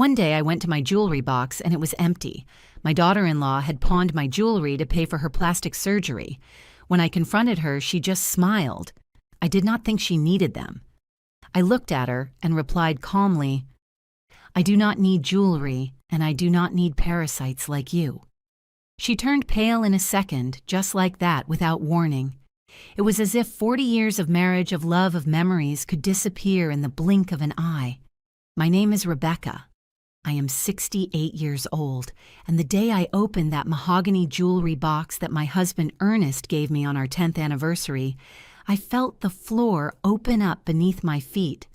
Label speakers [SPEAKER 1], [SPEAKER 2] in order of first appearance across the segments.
[SPEAKER 1] One day I went to my jewelry box and it was empty. My daughter-in-law had pawned my jewelry to pay for her plastic surgery. When I confronted her, she just smiled. I did not think she needed them. I looked at her and replied calmly, "I do not need jewelry, and I do not need parasites like you." She turned pale in a second, just like that, without warning. It was as if 40 years of marriage, of love, of memories could disappear in the blink of an eye. My name is Rebecca. I am 68 years old, and the day I opened that mahogany jewelry box that my husband Ernest gave me on our 10th anniversary, I felt the floor open up beneath my feet.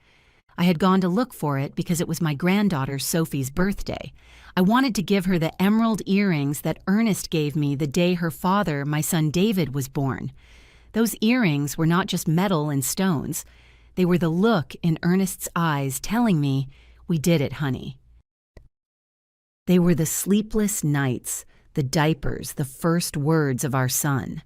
[SPEAKER 1] I had gone to look for it because it was my granddaughter Sophie's birthday. I wanted to give her the emerald earrings that Ernest gave me the day her father, my son David, was born. Those earrings were not just metal and stones. They were the look in Ernest's eyes telling me, "We did it, honey." They were the sleepless nights, the diapers, the first words of our son.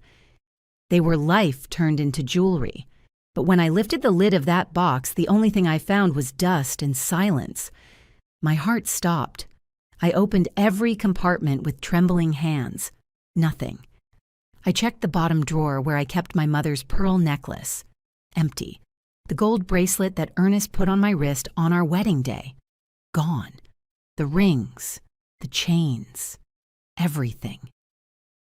[SPEAKER 1] They were life turned into jewelry. But when I lifted the lid of that box, the only thing I found was dust and silence. My heart stopped. I opened every compartment with trembling hands. Nothing. I checked the bottom drawer where I kept my mother's pearl necklace. Empty. The gold bracelet that Ernest put on my wrist on our wedding day. Gone. The rings. The chains. Everything.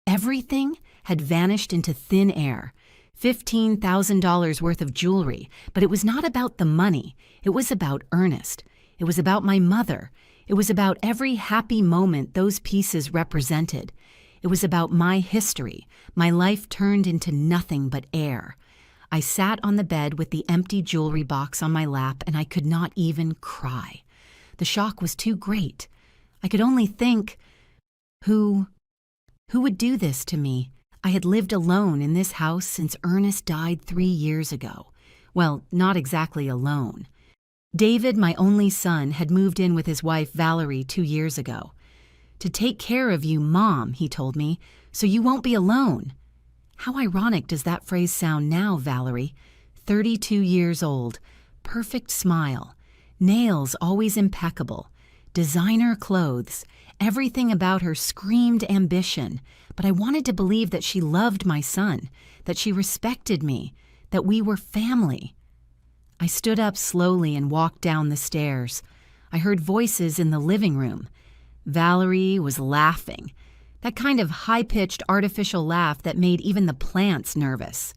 [SPEAKER 1] Everything had vanished into thin air. $15,000 worth of jewelry, but it was not about the money. It was about Ernest. It was about my mother. It was about every happy moment those pieces represented. It was about my history, my life turned into nothing but air. I sat on the bed with the empty jewelry box on my lap, and I could not even cry. The shock was too great. I could only think, who would do this to me? I had lived alone in this house since Ernest died 3 years ago. Well, not exactly alone. David, my only son, had moved in with his wife Valerie 2 years ago. "To take care of you, Mom," he told me, "so you won't be alone." How ironic does that phrase sound now, Valerie? 32 years old, perfect smile, nails always impeccable, designer clothes. Everything about her screamed ambition, but I wanted to believe that she loved my son, that she respected me, that we were family. I stood up slowly and walked down the stairs. I heard voices in the living room. Valerie was laughing, that kind of high-pitched artificial laugh that made even the plants nervous.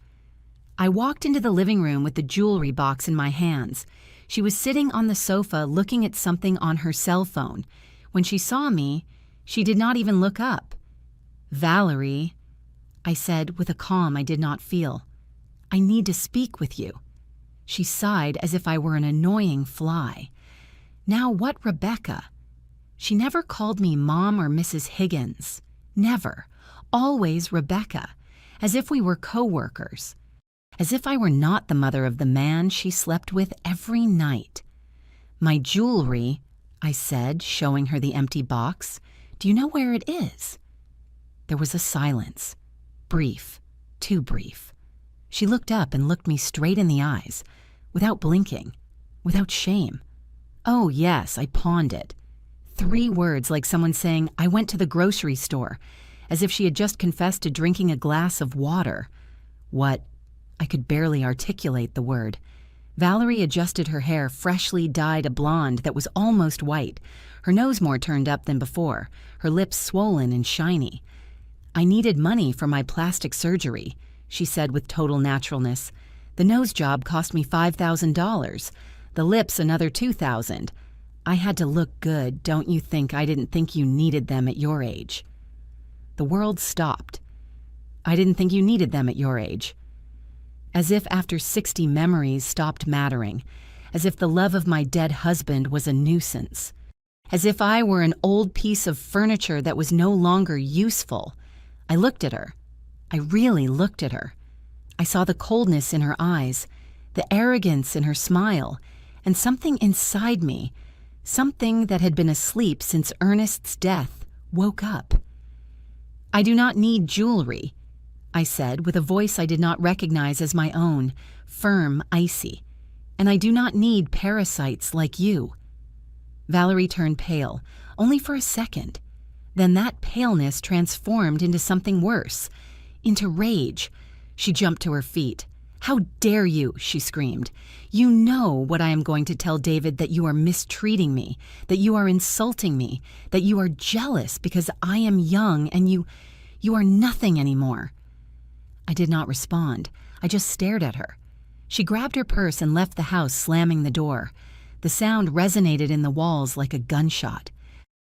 [SPEAKER 1] I walked into the living room with the jewelry box in my hands. She was sitting on the sofa looking at something on her cell phone. When she saw me, she did not even look up. "Valerie," I said with a calm I did not feel, "I need to speak with you." She sighed as if I were an annoying fly. Now what Rebecca? She never called me Mom or Mrs. Higgins. Never. Always Rebecca. As if we were co-workers. As if I were not the mother of the man she slept with every night. "My jewelry," I said, showing her the empty box. "Do you know where it is?" There was a silence. Brief. Too brief. She looked up and looked me straight in the eyes, without blinking, without shame. "Oh, yes, I pawned it." 3 words like someone saying, "I went to the grocery store," as if she had just confessed to drinking a glass of water. What? I could barely articulate the word. Valerie adjusted her hair, freshly dyed a blonde that was almost white, her nose more turned up than before, her lips swollen and shiny. "I needed money for my plastic surgery," she said with total naturalness. "The nose job cost me $5,000, the lips another $2,000. I had to look good. Don't you think I didn't think you needed them at your age?" The world stopped. "I didn't think you needed them at your age." As if after 60 memories stopped mattering, as if the love of my dead husband was a nuisance, as if I were an old piece of furniture that was no longer useful. I looked at her. I really looked at her. I saw the coldness in her eyes, the arrogance in her smile, and something inside me, something that had been asleep since Ernest's death, woke up. "I do not need jewelry," I said with a voice I did not recognize as my own, firm, icy. "And I do not need parasites like you." Valerie turned pale, only for a second. Then that paleness transformed into something worse, into rage. She jumped to her feet. "How dare you?" she screamed. "You know what I am going to tell David, that you are mistreating me, that you are insulting me, that you are jealous because I am young and you are nothing anymore." I did not respond. I just stared at her. She grabbed her purse and left the house, slamming the door. The sound resonated in the walls like a gunshot.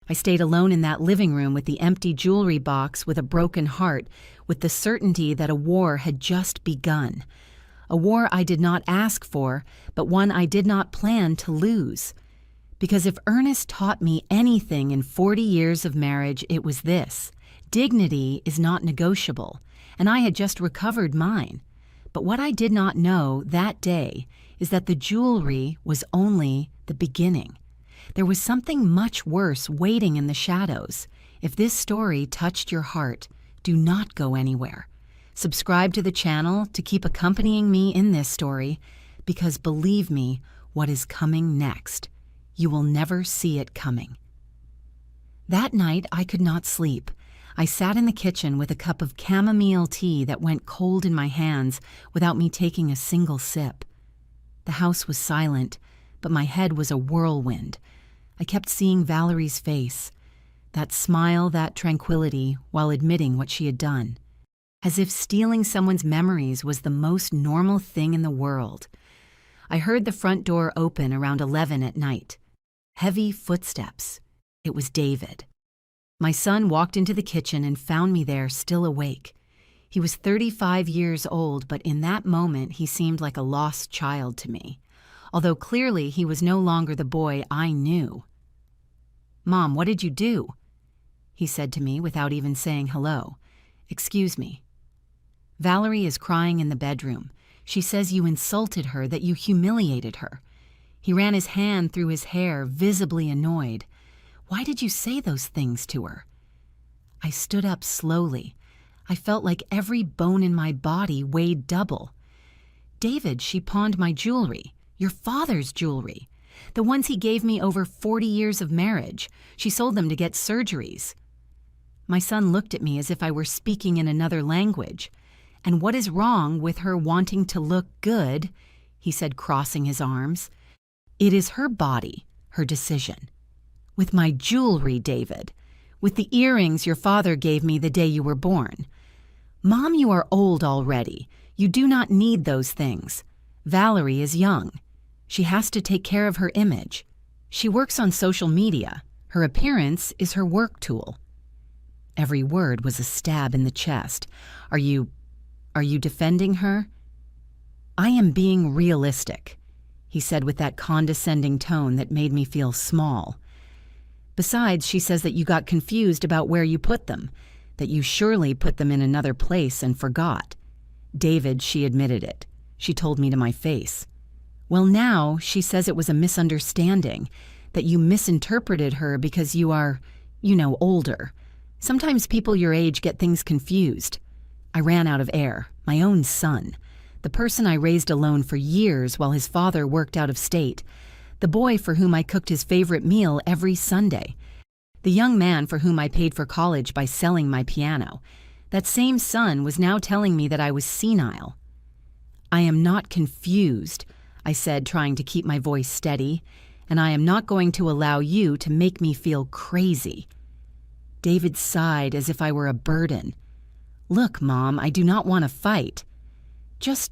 [SPEAKER 1] I stayed alone in that living room with the empty jewelry box, with a broken heart, with the certainty that a war had just begun. A war I did not ask for, but one I did not plan to lose. Because if Ernest taught me anything in 40 years of marriage, it was this: dignity is not negotiable, and I had just recovered mine. But what I did not know that day is that the jewelry was only the beginning. There was something much worse waiting in the shadows. If this story touched your heart, do not go anywhere. Subscribe to the channel to keep accompanying me in this story, because believe me, what is coming next, you will never see it coming. That night, I could not sleep. I sat in the kitchen with a cup of chamomile tea that went cold in my hands without me taking a single sip. The house was silent, but my head was a whirlwind. I kept seeing Valerie's face, that smile, that tranquility, while admitting what she had done. As if stealing someone's memories was the most normal thing in the world. I heard the front door open around 11 at night. Heavy footsteps. It was David. My son walked into the kitchen and found me there, still awake. He was 35 years old, but in that moment he seemed like a lost child to me, although clearly he was no longer the boy I knew. "Mom, what did you do?" he said to me without even saying hello. "Excuse me." "Valerie is crying in the bedroom. She says you insulted her, that you humiliated her." He ran his hand through his hair, visibly annoyed. "Why did you say those things to her?" I stood up slowly. I felt like every bone in my body weighed double. "David, she pawned my jewelry, your father's jewelry, the ones he gave me over 40 years of marriage. She sold them to get surgeries." My son looked at me as if I were speaking in another language. "And what is wrong with her wanting to look good?" he said, crossing his arms. "It is her body, her decision. With my jewelry, David. With the earrings your father gave me the day you were born. Mom, you are old already. You do not need those things. Valerie is young. She has to take care of her image. She works on social media. Her appearance is her work tool." Every word was a stab in the chest. Are you defending her?" "I am being realistic," he said with that condescending tone that made me feel small. "Besides, she says that you got confused about where you put them, that you surely put them in another place and forgot. David, she admitted it. She told me to my face. Well, now she says it was a misunderstanding, that you misinterpreted her because you are, older. Sometimes people your age get things confused." I ran out of air. My own son. The person I raised alone for years while his father worked out of state. The boy for whom I cooked his favorite meal every Sunday. The young man for whom I paid for college by selling my piano. That same son was now telling me that I was senile. "I am not confused," I said, trying to keep my voice steady, "and I am not going to allow you to make me feel crazy." David sighed as if I were a burden. "Look, Mom, I do not want to fight. Just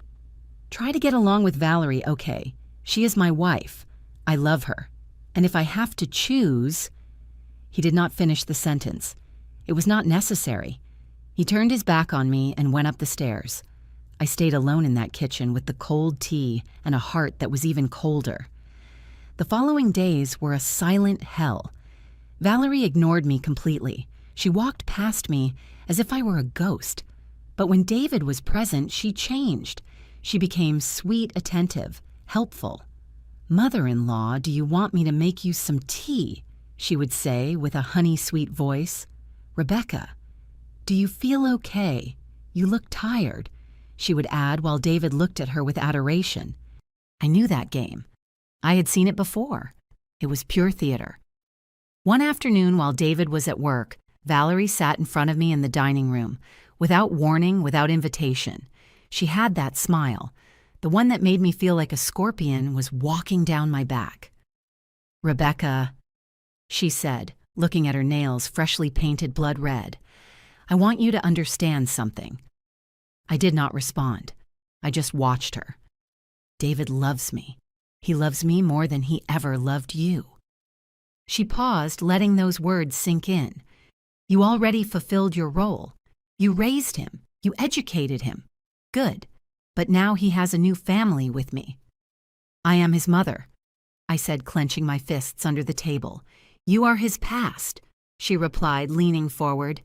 [SPEAKER 1] try to get along with Valerie, okay? She is my wife. I love her. And if I have to choose—" He did not finish the sentence. It was not necessary. He turned his back on me and went up the stairs. I stayed alone in that kitchen with the cold tea and a heart that was even colder. The following days were a silent hell. Valerie ignored me completely. She walked past me as if I were a ghost. But when David was present, she changed. She became sweet, attentive, helpful. "Mother-in-law, do you want me to make you some tea?" she would say with a honey-sweet voice. "Rebecca, do you feel okay? You look tired," she would add while David looked at her with adoration. I knew that game. I had seen it before. It was pure theater. One afternoon while David was at work, Valerie sat in front of me in the dining room, without warning, without invitation. She had that smile, the one that made me feel like a scorpion was walking down my back. "Rebecca," she said, looking at her nails freshly painted blood red, "I want you to understand something." I did not respond. I just watched her. "David loves me. He loves me more than he ever loved you." She paused, letting those words sink in. "You already fulfilled your role. You raised him. You educated him. Good. But now he has a new family with me." "I am his mother," I said, clenching my fists under the table. "You are his past," she replied, leaning forward.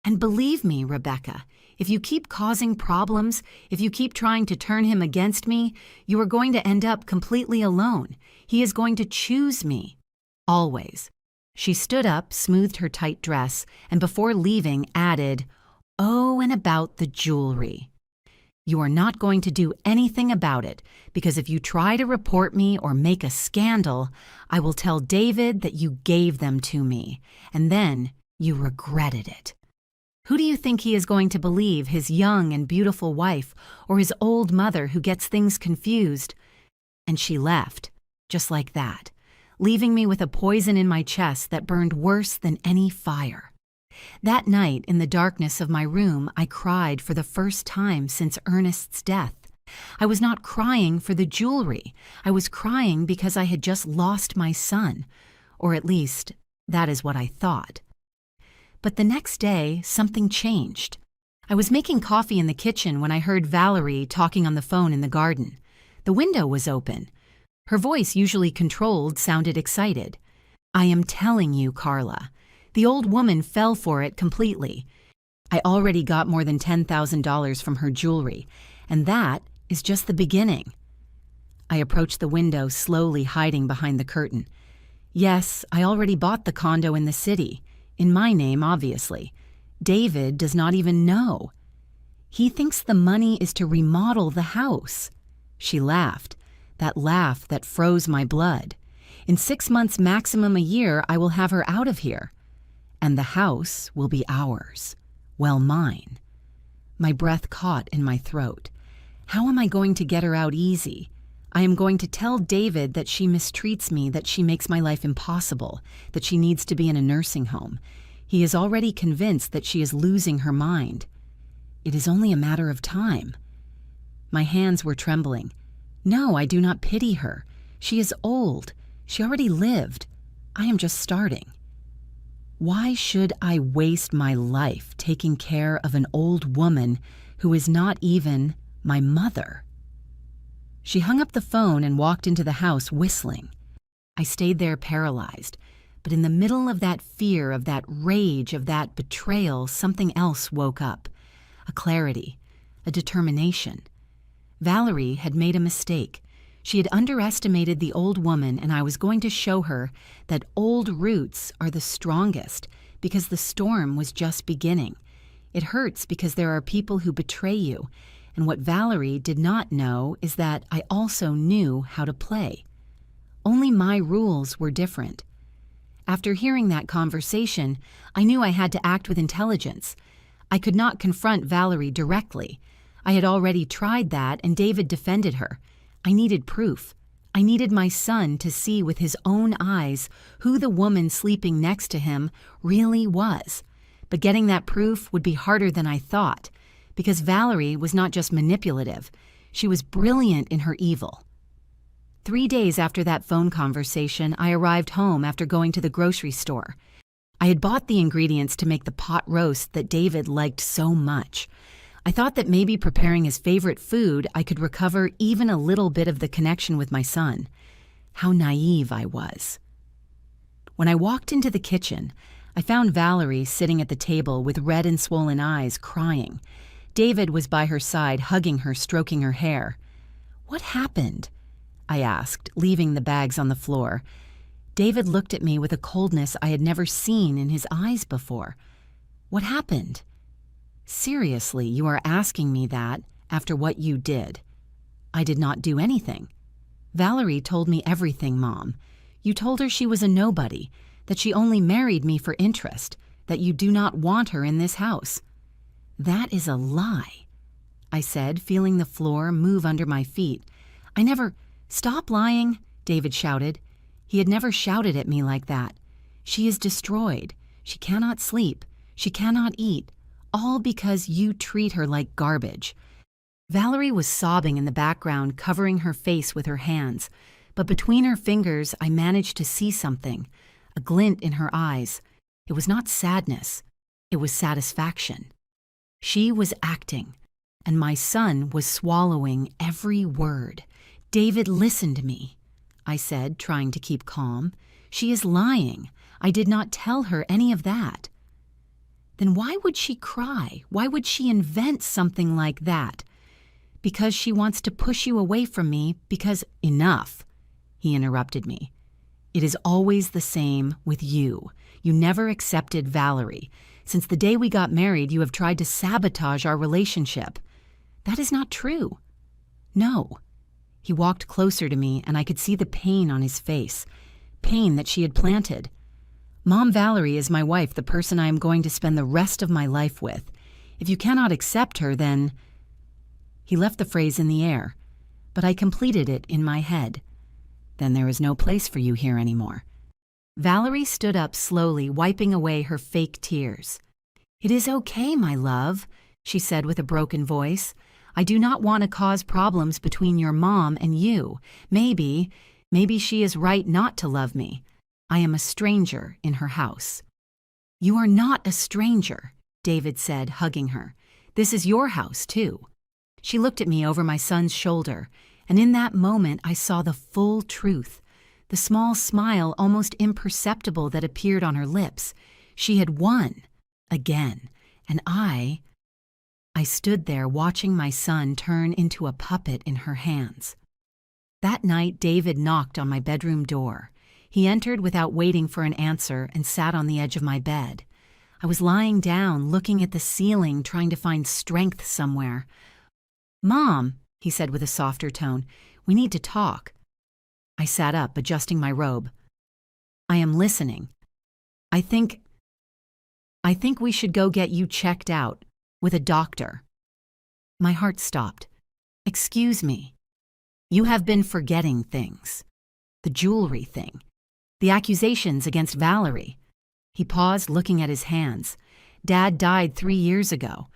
[SPEAKER 1] "And believe me, Rebecca, if you keep causing problems, if you keep trying to turn him against me, you are going to end up completely alone. He is going to choose me. Always." She stood up, smoothed her tight dress, and before leaving added, "Oh, and about the jewelry. You are not going to do anything about it, because if you try to report me or make a scandal, I will tell David that you gave them to me, and then you regretted it. Who do you think he is going to believe, his young and beautiful wife or his old mother who gets things confused?" And she left, just like that, leaving me with a poison in my chest that burned worse than any fire. That night, in the darkness of my room, I cried for the first time since Ernest's death. I was not crying for the jewelry. I was crying because I had just lost my son, or at least, that is what I thought. But the next day, something changed. I was making coffee in the kitchen when I heard Valerie talking on the phone in the garden. The window was open. Her voice, usually controlled, sounded excited. "I am telling you, Carla. The old woman fell for it completely. I already got more than $10,000 from her jewelry, and that is just the beginning." I approached the window, slowly hiding behind the curtain. "Yes, I already bought the condo in the city. In my name, obviously. David does not even know. He thinks the money is to remodel the house." She laughed, that laugh that froze my blood. "In 6 months, maximum a year, I will have her out of here. And the house will be ours. Well, mine." My breath caught in my throat. How am I going to get her out easy? I am going to tell David that she mistreats me, that she makes my life impossible, that she needs to be in a nursing home. He is already convinced that she is losing her mind. It is only a matter of time. My hands were trembling. No, I do not pity her. She is old. She already lived. I am just starting. Why should I waste my life taking care of an old woman who is not even my mother? She hung up the phone and walked into the house whistling. I stayed there paralyzed, but in the middle of that fear, of that rage, of that betrayal, something else woke up. A clarity, a determination. Valerie had made a mistake. She had underestimated the old woman, and I was going to show her that old roots are the strongest because the storm was just beginning. It hurts because there are people who betray you, and what Valerie did not know is that I also knew how to play. Only my rules were different. After hearing that conversation, I knew I had to act with intelligence. I could not confront Valerie directly. I had already tried that, and David defended her. I needed proof. I needed my son to see with his own eyes who the woman sleeping next to him really was. But getting that proof would be harder than I thought, because Valerie was not just manipulative. She was brilliant in her evil. 3 days after that phone conversation, I arrived home after going to the grocery store. I had bought the ingredients to make the pot roast that David liked so much. I thought that maybe preparing his favorite food, I could recover even a little bit of the connection with my son. How naive I was. When I walked into the kitchen, I found Valerie sitting at the table with red and swollen eyes, crying. David was by her side, hugging her, stroking her hair. "What happened?" I asked, leaving the bags on the floor. David looked at me with a coldness I had never seen in his eyes before. "What happened?" "Seriously, you are asking me that after what you did." "I did not do anything." "Valerie told me everything, Mom. You told her she was a nobody, that she only married me for interest, that you do not want her in this house." "That is a lie," I said, feeling the floor move under my feet. "I never—" "Stop lying," David shouted. He had never shouted at me like that. "She is destroyed. She cannot sleep. She cannot eat. All because you treat her like garbage." Valerie was sobbing in the background, covering her face with her hands. But between her fingers, I managed to see something, a glint in her eyes. It was not sadness. It was satisfaction. She was acting, and my son was swallowing every word. "David, listen to me," I said, trying to keep calm. "She is lying. I did not tell her any of that." "Then why would she cry? Why would she invent something like that?" "Because she wants to push you away from me, because—" "Enough," he interrupted me. "It is always the same with you. You never accepted Valerie. Since the day we got married, you have tried to sabotage our relationship." "That is not true." "No." He walked closer to me, and I could see the pain on his face, pain that she had planted. "Mom Valerie is my wife, the person I am going to spend the rest of my life with. If you cannot accept her, then—" He left the phrase in the air, but I completed it in my head. "Then there is no place for you here anymore." Valerie stood up slowly, wiping away her fake tears. "It is okay, my love," she said with a broken voice. "I do not want to cause problems between your mom and you. Maybe she is right not to love me. I am a stranger in her house." "You are not a stranger," David said, hugging her. "This is your house, too." She looked at me over my son's shoulder, and in that moment I saw the full truth, the small smile almost imperceptible that appeared on her lips. She had won, again, and I stood there watching my son turn into a puppet in her hands. That night, David knocked on my bedroom door. He entered without waiting for an answer and sat on the edge of my bed. I was lying down, looking at the ceiling, trying to find strength somewhere. "Mom," he said with a softer tone, "we need to talk." I sat up, adjusting my robe. "I am listening. I think we should go get you checked out, with a doctor." My heart stopped. "Excuse me. You have been forgetting things. The jewelry thing. The accusations against Valerie." He paused, looking at his hands. "Dad died 3 years ago.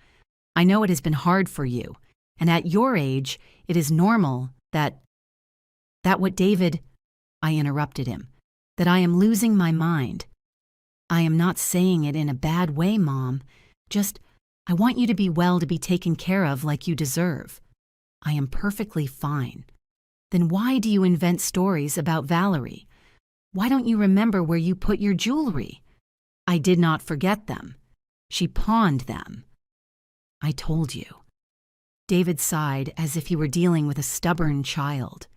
[SPEAKER 1] I know it has been hard for you, and at your age, it is normal that what David—" I interrupted him. "That I am losing my mind. I am not saying it in a bad way, Mom. Just, I want you to be well, to be taken care of like you deserve. I am perfectly fine." "Then why do you invent stories about Valerie? Why don't you remember where you put your jewelry?" "I did not forget them. She pawned them." "I told you." David sighed as if he were dealing with a stubborn child.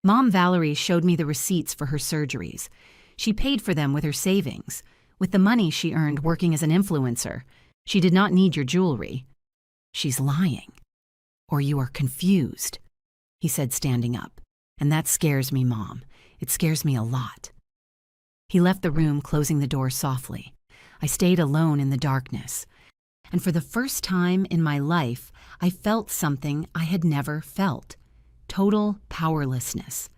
[SPEAKER 1] "Mom Valerie showed me the receipts for her surgeries. She paid for them with her savings, with the money she earned working as an influencer. She did not need your jewelry." "She's lying. Or you are confused," he said, standing up. "And that scares me, Mom. It scares me a lot." He left the room, closing the door softly. I stayed alone in the darkness. And for the first time in my life, I felt something I had never felt. Total powerlessness.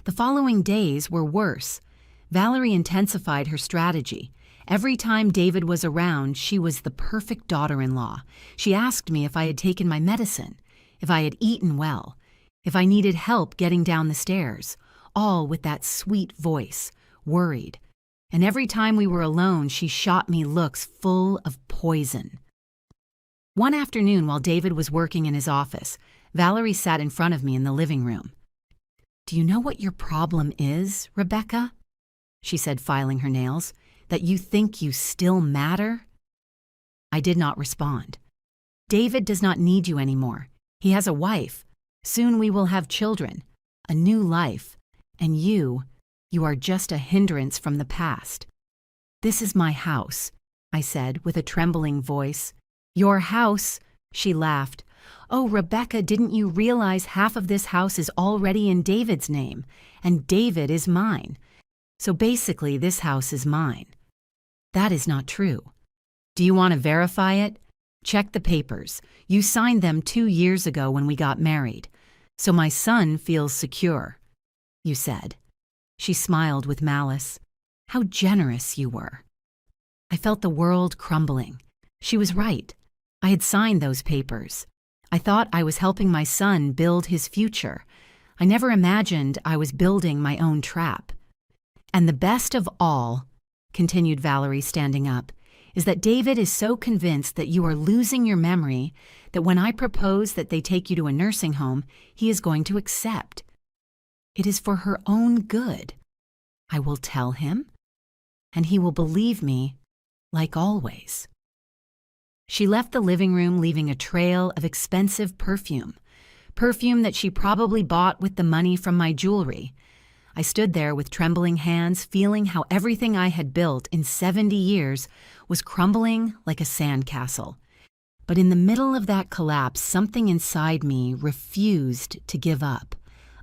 [SPEAKER 1] The following days were worse. Valerie intensified her strategy. Every time David was around, she was the perfect daughter-in-law. She asked me if I had taken my medicine, if I had eaten well, if I needed help getting down the stairs, all with that sweet voice, worried. And every time we were alone, she shot me looks full of poison. One afternoon, while David was working in his office, Valerie sat in front of me in the living room. "Do you know what your problem is, Rebecca?" she said, filing her nails. "That you think you still matter?" I did not respond. "David does not need you anymore. He has a wife. Soon we will have children, a new life. And you are just a hindrance from the past." "This is my house," I said with a trembling voice. "Your house," she laughed. "Oh, Rebecca, didn't you realize half of this house is already in David's name, and David is mine? So basically, this house is mine." That is not true. Do you want to verify it? Check the papers. You signed them 2 years ago when we got married. So my son feels secure, you said. She smiled with malice. How generous you were. I felt the world crumbling. She was right. I had signed those papers. I thought I was helping my son build his future. I never imagined I was building my own trap. And the best of all, continued Valerie, standing up, is that David is so convinced that you are losing your memory that when I propose that they take you to a nursing home, he is going to accept. It is for her own good. I will tell him, and he will believe me, like always. She left the living room, leaving a trail of expensive perfume that she probably bought with the money from my jewelry. I stood there with trembling hands, feeling how everything I had built in 70 years was crumbling like a sandcastle. But in the middle of that collapse, something inside me refused to give up.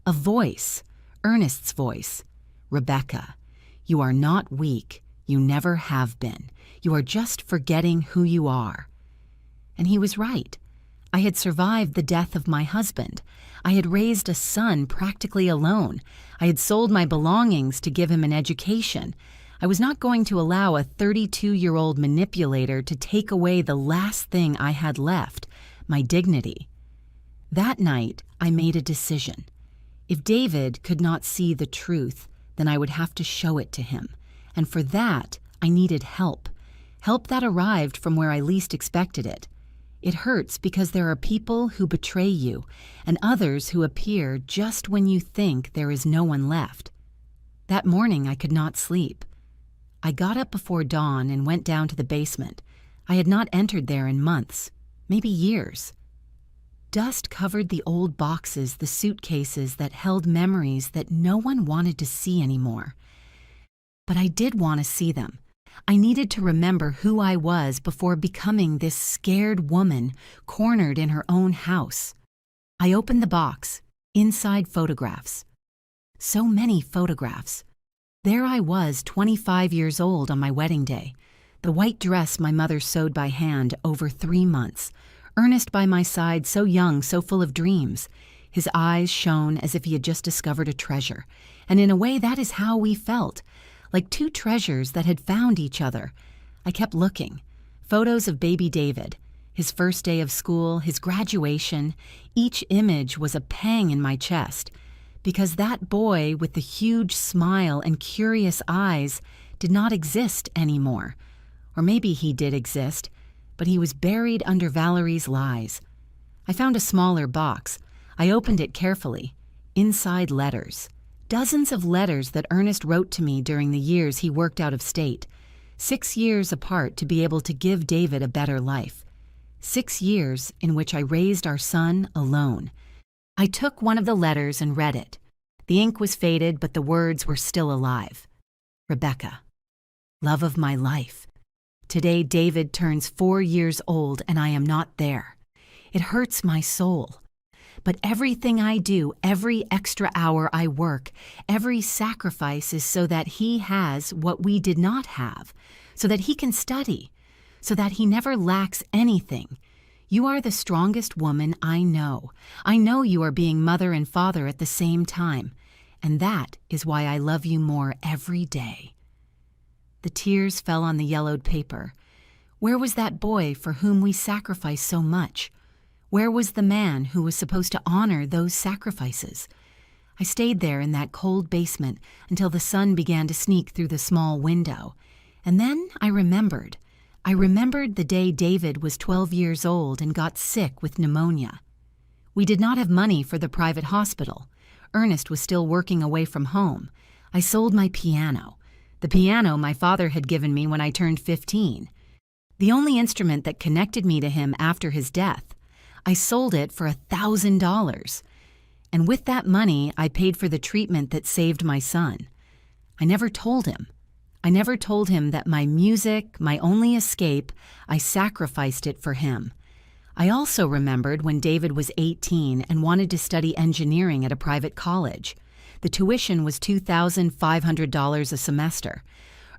[SPEAKER 1] A voice, Ernest's voice. "Rebecca, you are not weak. You never have been. You are just forgetting who you are." And he was right. I had survived the death of my husband. I had raised a son practically alone. I had sold my belongings to give him an education. I was not going to allow a 32-year-old manipulator to take away the last thing I had left, my dignity. That night, I made a decision. If David could not see the truth, then I would have to show it to him. And for that, I needed help. Help that arrived from where I least expected it. It hurts because there are people who betray you and others who appear just when you think there is no one left. That morning, I could not sleep. I got up before dawn and went down to the basement. I had not entered there in months, maybe years. Dust covered the old boxes, the suitcases that held memories that no one wanted to see anymore. But I did want to see them. I needed to remember who I was before becoming this scared woman cornered in her own house. I opened the box. Inside, photographs. So many photographs. There I was, 25 years old on my wedding day. The white dress my mother sewed by hand over 3 months. Ernest by my side, so young, so full of dreams. His eyes shone as if he had just discovered a treasure. And in a way, that is how we felt. Like two treasures that had found each other. I kept looking. Photos of baby David, his first day of school, his graduation. Each image was a pang in my chest, because that boy with the huge smile and curious eyes did not exist anymore. Or maybe he did exist, but he was buried under Valerie's lies. I found a smaller box. I opened it carefully. Inside, letters. Dozens of letters that Ernest wrote to me during the years he worked out of state. 6 years apart to be able to give David a better life. 6 years in which I raised our son alone. I took one of the letters and read it. The ink was faded, but the words were still alive. Rebecca, love of my life. Today David turns 4 years old and I am not there. It hurts my soul. But everything I do, every extra hour I work, every sacrifice is so that he has what we did not have, so that he can study, so that he never lacks anything. You are the strongest woman I know. I know you are being mother and father at the same time, and that is why I love you more every day. The tears fell on the yellowed paper. Where was that boy for whom we sacrificed so much? Where was the man who was supposed to honor those sacrifices? I stayed there in that cold basement until the sun began to sneak through the small window. And then I remembered. I remembered the day David was 12 years old and got sick with pneumonia. We did not have money for the private hospital. Ernest was still working away from home. I sold my piano. The piano my father had given me when I turned 15. The only instrument that connected me to him after his death. I sold it for $1,000. And with that money, I paid for the treatment that saved my son. I never told him. I never told him that my music, my only escape, I sacrificed it for him. I also remembered when David was 18 and wanted to study engineering at a private college. The tuition was $2,500 a semester.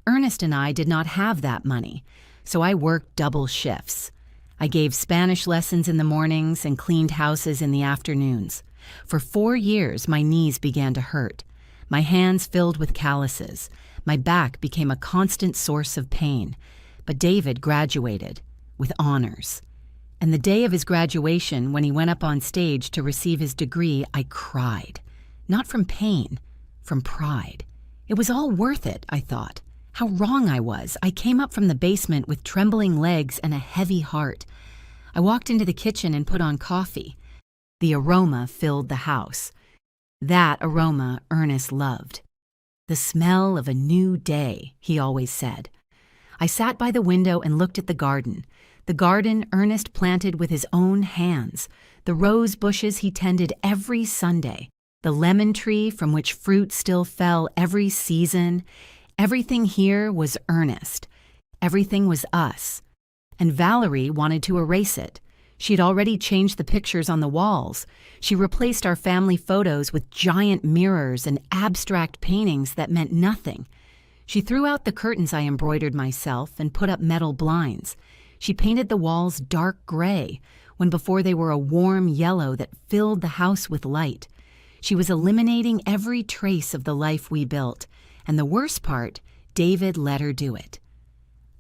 [SPEAKER 1] Ernest and I did not have that money, so I worked double shifts. I gave Spanish lessons in the mornings and cleaned houses in the afternoons. For 4 years, my knees began to hurt. My hands filled with calluses. My back became a constant source of pain. But David graduated with honors. And the day of his graduation, when he went up on stage to receive his degree, I cried. Not from pain, from pride. It was all worth it, I thought. How wrong I was. I came up from the basement with trembling legs and a heavy heart. I walked into the kitchen and put on coffee. The aroma filled the house. That aroma Ernest loved. The smell of a new day, he always said. I sat by the window and looked at the garden Ernest planted with his own hands, the rose bushes he tended every Sunday, the lemon tree from which fruit still fell every season. Everything here was Ernest. Everything was us. And Valerie wanted to erase it. She'd already changed the pictures on the walls. She replaced our family photos with giant mirrors and abstract paintings that meant nothing. She threw out the curtains I embroidered myself and put up metal blinds. She painted the walls dark gray, when before they were a warm yellow that filled the house with light. She was eliminating every trace of the life we built, and the worst part, David let her do it.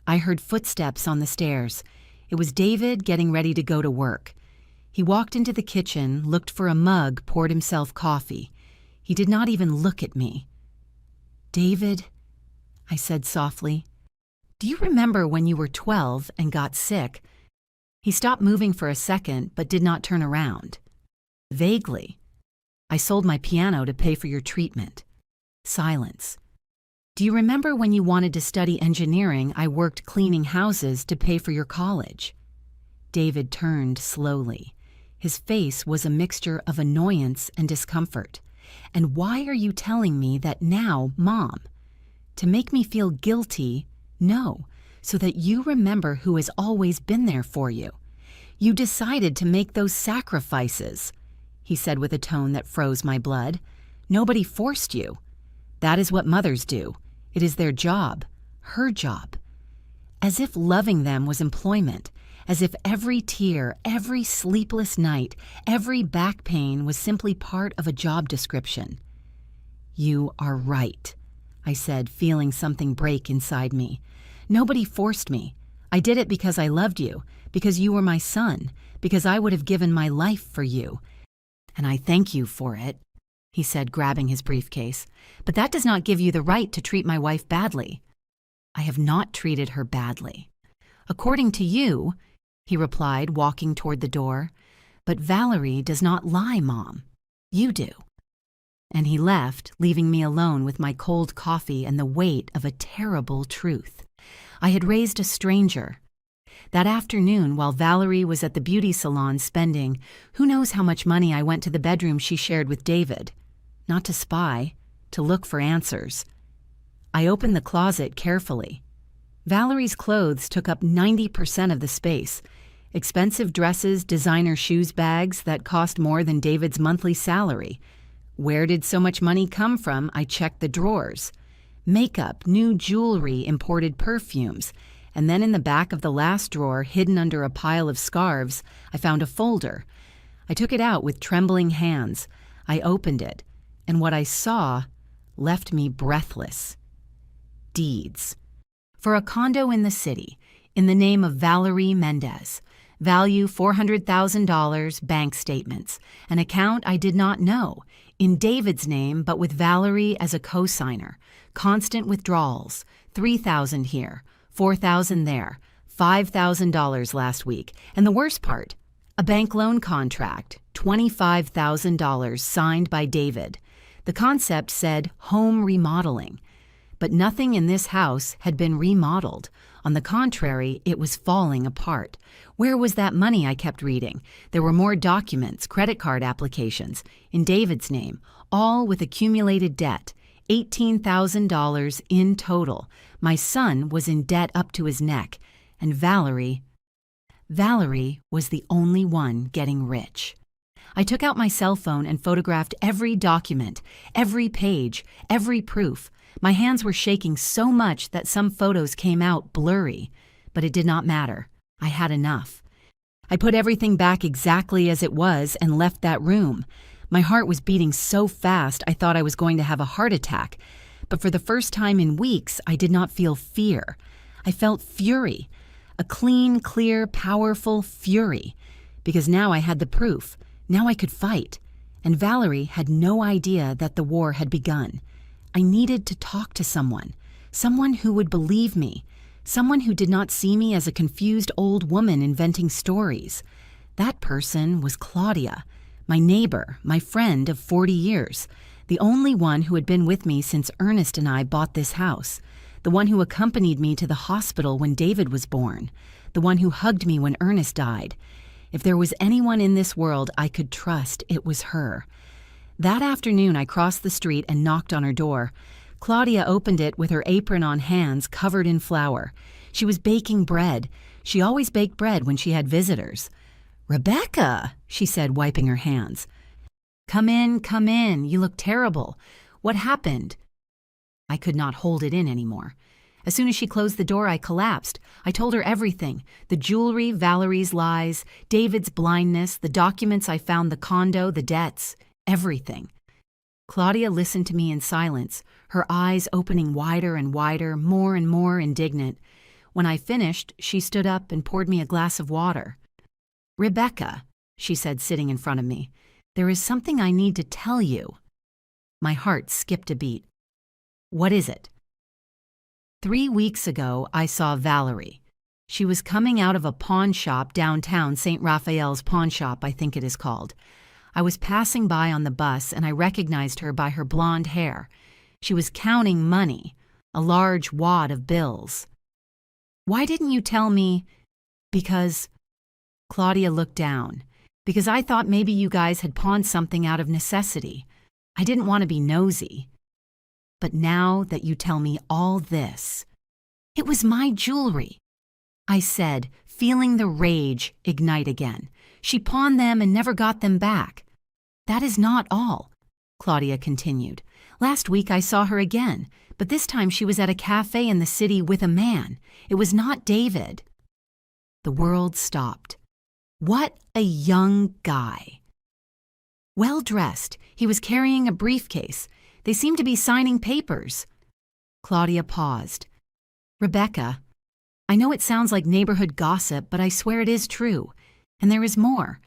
[SPEAKER 1] I heard footsteps on the stairs. It was David getting ready to go to work. He walked into the kitchen, looked for a mug, poured himself coffee. He did not even look at me. "David," I said softly, "do you remember when you were 12 and got sick?" He stopped moving for a second, but did not turn around. "Vaguely. I sold my piano to pay for your treatment." Silence. "Do you remember when you wanted to study engineering, I worked cleaning houses to pay for your college?" David turned slowly. His face was a mixture of annoyance and discomfort. "And why are you telling me that now, Mom? To make me feel guilty? No, so that you remember who has always been there for you. You decided to make those sacrifices," he said with a tone that froze my blood. "Nobody forced you. That is what mothers do. It is their job, her job." As if loving them was employment, as if every tear, every sleepless night, every back pain was simply part of a job description. "You are right," I said, feeling something break inside me. "Nobody forced me. I did it because I loved you, because you were my son, because I would have given my life for you. And I thank you for it," he said, grabbing his briefcase. "But that does not give you the right to treat my wife badly." "I have not treated her badly." "According to you," he replied, walking toward the door. "But Valerie does not lie, Mom. You do." And he left, leaving me alone with my cold coffee and the weight of a terrible truth. I had raised a stranger. That afternoon, while Valerie was at the beauty salon spending, who knows how much money, I went to the bedroom she shared with David. Not to spy, to look for answers. I opened the closet carefully. Valerie's clothes took up 90% of the space. Expensive dresses, designer shoes, bags that cost more than David's monthly salary. Where did so much money come from? I checked the drawers. Makeup, new jewelry, imported perfumes. And then in the back of the last drawer, hidden under a pile of scarves, I found a folder. I took it out with trembling hands. I opened it, and what I saw left me breathless. Deeds. For a condo in the city, in the name of Valerie Mendez. Value $400,000, bank statements. An account I did not know. In David's name, but with Valerie as a co-signer. Constant withdrawals. $3,000 here, $4,000 there, $5,000 last week. And the worst part, a bank loan contract, $25,000 signed by David. The concept said home remodeling. But nothing in this house had been remodeled. On the contrary, it was falling apart. Where was that money, I kept reading? There were more documents, credit card applications, in David's name, all with accumulated debt, $18,000 in total. My son was in debt up to his neck, and Valerie Valerie was the only one getting rich. I took out my cell phone and photographed every document, every page, every proof. My hands were shaking so much that some photos came out blurry, but it did not matter. I had enough. I put everything back exactly as it was and left that room. My heart was beating so fast I thought I was going to have a heart attack, but for the first time in weeks, I did not feel fear. I felt fury, a clean, clear, powerful fury, because now I had the proof. Now I could fight, and Valerie had no idea that the war had begun. I needed to talk to someone who would believe me, someone who did not see me as a confused old woman inventing stories. That person was Claudia, my neighbor, my friend of 40 years, the only one who had been with me since Ernest and I bought this house, the one who accompanied me to the hospital when David was born, the one who hugged me when Ernest died. If there was anyone in this world I could trust, it was her. That afternoon, I crossed the street and knocked on her door. Claudia opened it with her apron on, hands covered in flour. She was baking bread. She always baked bread when she had visitors. "Rebecca," she said, wiping her hands. Come in. You look terrible. What happened?" I could not hold it in anymore. As soon as she closed the door, I collapsed. I told her everything: the jewelry, Valerie's lies, David's blindness, the documents I found, the condo, the debts, everything. Claudia listened to me in silence, her eyes opening wider and wider, more and more indignant. When I finished, she stood up and poured me a glass of water. "Rebecca," she said, sitting in front of me, "there is something I need to tell you." My heart skipped a beat. "What is it?" 3 weeks ago, I saw Valerie. She was coming out of a pawn shop downtown, St. Raphael's Pawn Shop, I think it is called. I was passing by on the bus and I recognized her by her blonde hair. She was counting money, a large wad of bills. "Why didn't you tell me?" "Because," Claudia looked down, "because I thought maybe you guys had pawned something out of necessity. I didn't want to be nosy. But now that you tell me all this..." "It was my jewelry," I said, feeling the rage ignite again. "She pawned them and never got them back." "That is not all," Claudia continued. "Last week I saw her again, but this time she was at a cafe in the city with a man. It was not David." The world stopped. What a young guy. Well dressed, he was carrying a briefcase. They seemed to be signing papers. Claudia paused. "Rebecca, I know it sounds like neighborhood gossip, but I swear it is true. And there is more.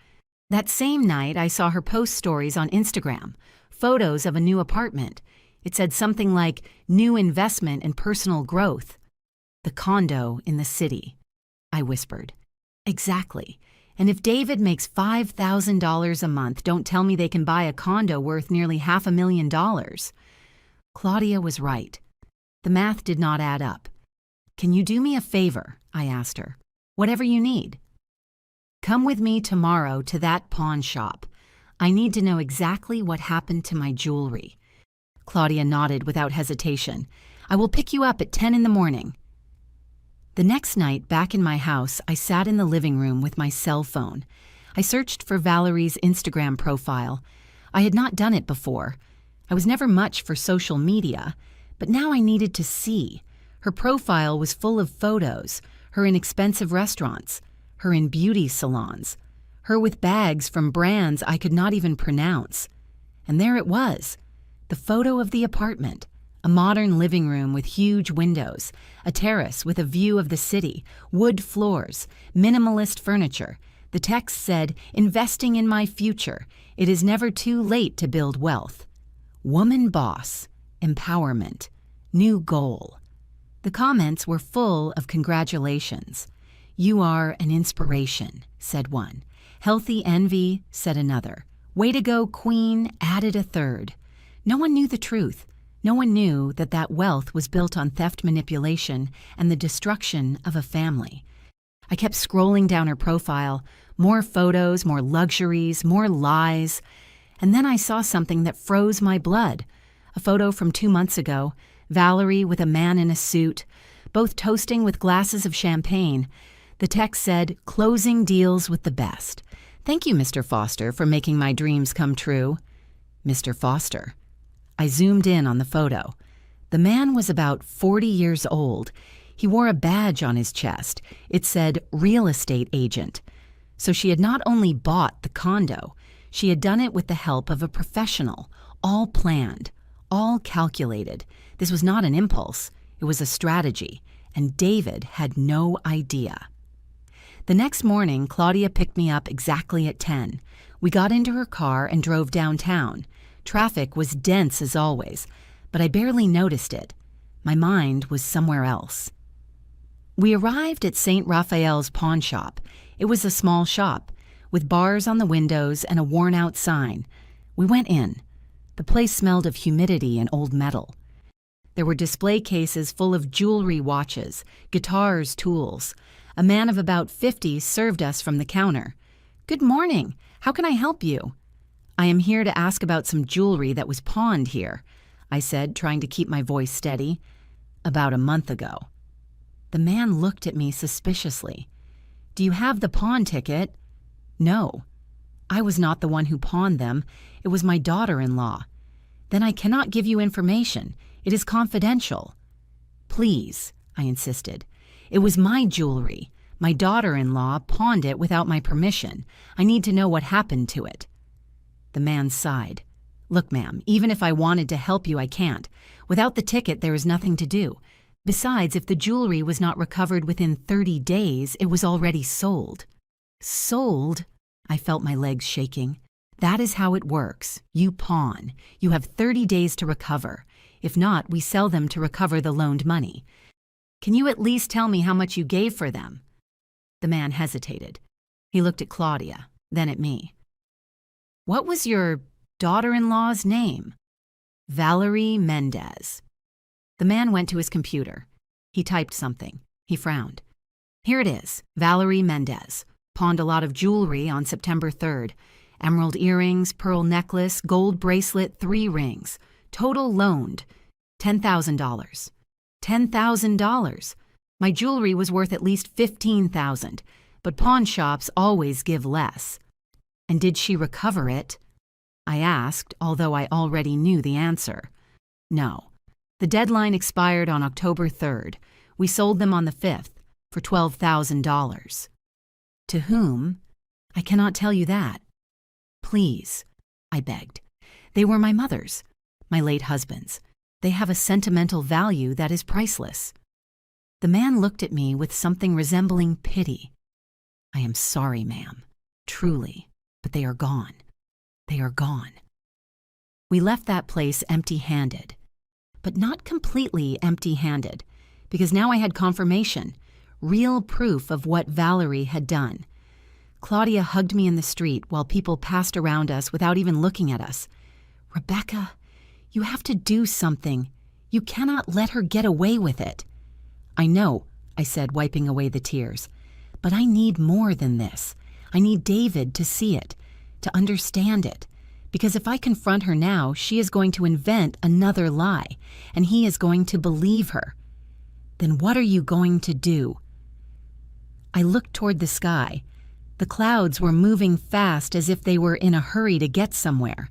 [SPEAKER 1] That same night, I saw her post stories on Instagram, photos of a new apartment. It said something like, 'New investment and personal growth.' The condo in the city," I whispered. "Exactly. And if David makes $5,000 a month, don't tell me they can buy a condo worth nearly $500,000. Claudia was right. The math did not add up. "Can you do me a favor?" I asked her. "Whatever you need." "Come with me tomorrow to that pawn shop. I need to know exactly what happened to my jewelry." Claudia nodded without hesitation. "I will pick you up at 10 in the morning." The next night, back in my house, I sat in the living room with my cell phone. I searched for Valerie's Instagram profile. I had not done it before. I was never much for social media, but now I needed to see. Her profile was full of photos, her in expensive restaurants, her in beauty salons, her with bags from brands I could not even pronounce. And there it was, the photo of the apartment. A modern living room with huge windows, a terrace with a view of the city, wood floors, minimalist furniture. The text said, "Investing in my future. It is never too late to build wealth. Woman boss, empowerment, new goal." The comments were full of congratulations. "You are an inspiration," said one. "Healthy envy," said another. "Way to go, queen," added a third. No one knew the truth. No one knew that that wealth was built on theft, manipulation, and the destruction of a family. I kept scrolling down her profile, more photos, more luxuries, more lies. And then I saw something that froze my blood. A photo from 2 months ago, Valerie with a man in a suit, both toasting with glasses of champagne. The text said, "Closing deals with the best. Thank you, Mr. Foster, for making my dreams come true." Mr. Foster. I zoomed in on the photo. The man was about 40 years old. He wore a badge on his chest. It said, "Real estate agent." So she had not only bought the condo, she had done it with the help of a professional, all planned, all calculated. This was not an impulse. It was a strategy, and David had no idea. The next morning, Claudia picked me up exactly at 10. We got into her car and drove downtown. Traffic was dense as always, but I barely noticed it. My mind was somewhere else. We arrived at St. Raphael's pawn shop. It was a small shop, with bars on the windows and a worn-out sign. We went in. The place smelled of humidity and old metal. There were display cases full of jewelry, watches, guitars, tools. A man of about 50 served us from the counter. "Good morning. How can I help you?" "I am here to ask about some jewelry that was pawned here," I said, trying to keep my voice steady. "About a month ago." The man looked at me suspiciously. "Do you have the pawn ticket?" "No. I was not the one who pawned them. It was my daughter-in-law." "Then I cannot give you information. It is confidential." "Please," I insisted. "It was my jewelry. My daughter-in-law pawned it without my permission. I need to know what happened to it." The man sighed. "Look, ma'am, even if I wanted to help you, I can't. Without the ticket, there is nothing to do. Besides, if the jewelry was not recovered within 30 days, it was already sold." "Sold?" I felt my legs shaking. "That is how it works. You pawn. You have 30 days to recover. If not, we sell them to recover the loaned money. Can you at least tell me how much you gave for them?" The man hesitated. He looked at Claudia, then at me. "What was your daughter-in-law's name?" "Valerie Mendez." The man went to his computer. He typed something. He frowned. "Here it is, Valerie Mendez. Pawned a lot of jewelry on September 3rd. Emerald earrings, pearl necklace, gold bracelet, 3 rings. Total loaned, $10,000. $10,000. My jewelry was worth at least $15,000, but pawn shops always give less." "And did she recover it?" I asked, although I already knew the answer. "No. The deadline expired on October 3rd. We sold them on the 5th for $12,000. "To whom?" "I cannot tell you that." "Please," I begged. "They were my mother's, my late husband's. They have a sentimental value that is priceless." The man looked at me with something resembling pity. "I am sorry, ma'am, truly, but they are gone. They are gone." We left that place empty-handed, but not completely empty-handed, because now I had confirmation, real proof of what Valerie had done. Claudia hugged me in the street while people passed around us without even looking at us. "Rebecca, you have to do something. You cannot let her get away with it." "I know," I said, wiping away the tears. "But I need more than this. I need David to see it, to understand it. Because if I confront her now, she is going to invent another lie, and he is going to believe her. Then what are you going to do?" I looked toward the sky. The clouds were moving fast as if they were in a hurry to get somewhere.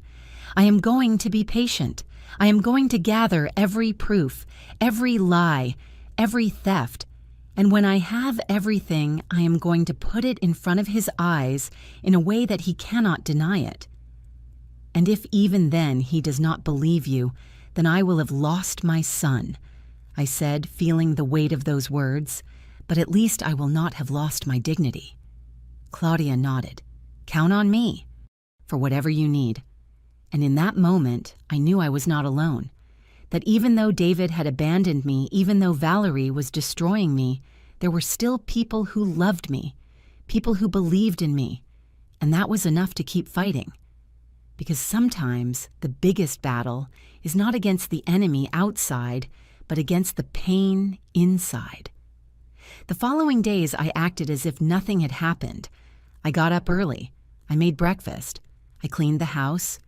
[SPEAKER 1] "I am going to be patient. I am going to gather every proof, every lie, every theft. And when I have everything, I am going to put it in front of his eyes in a way that he cannot deny it. And if even then he does not believe you, then I will have lost my son," I said, feeling the weight of those words. "But at least I will not have lost my dignity." Claudia nodded. "Count on me for whatever you need." And in that moment, I knew I was not alone. That even though David had abandoned me, even though Valerie was destroying me, there were still people who loved me, people who believed in me, and that was enough to keep fighting. Because sometimes the biggest battle is not against the enemy outside, but against the pain inside. The following days, I acted as if nothing had happened. I got up early. I made breakfast. I cleaned the house.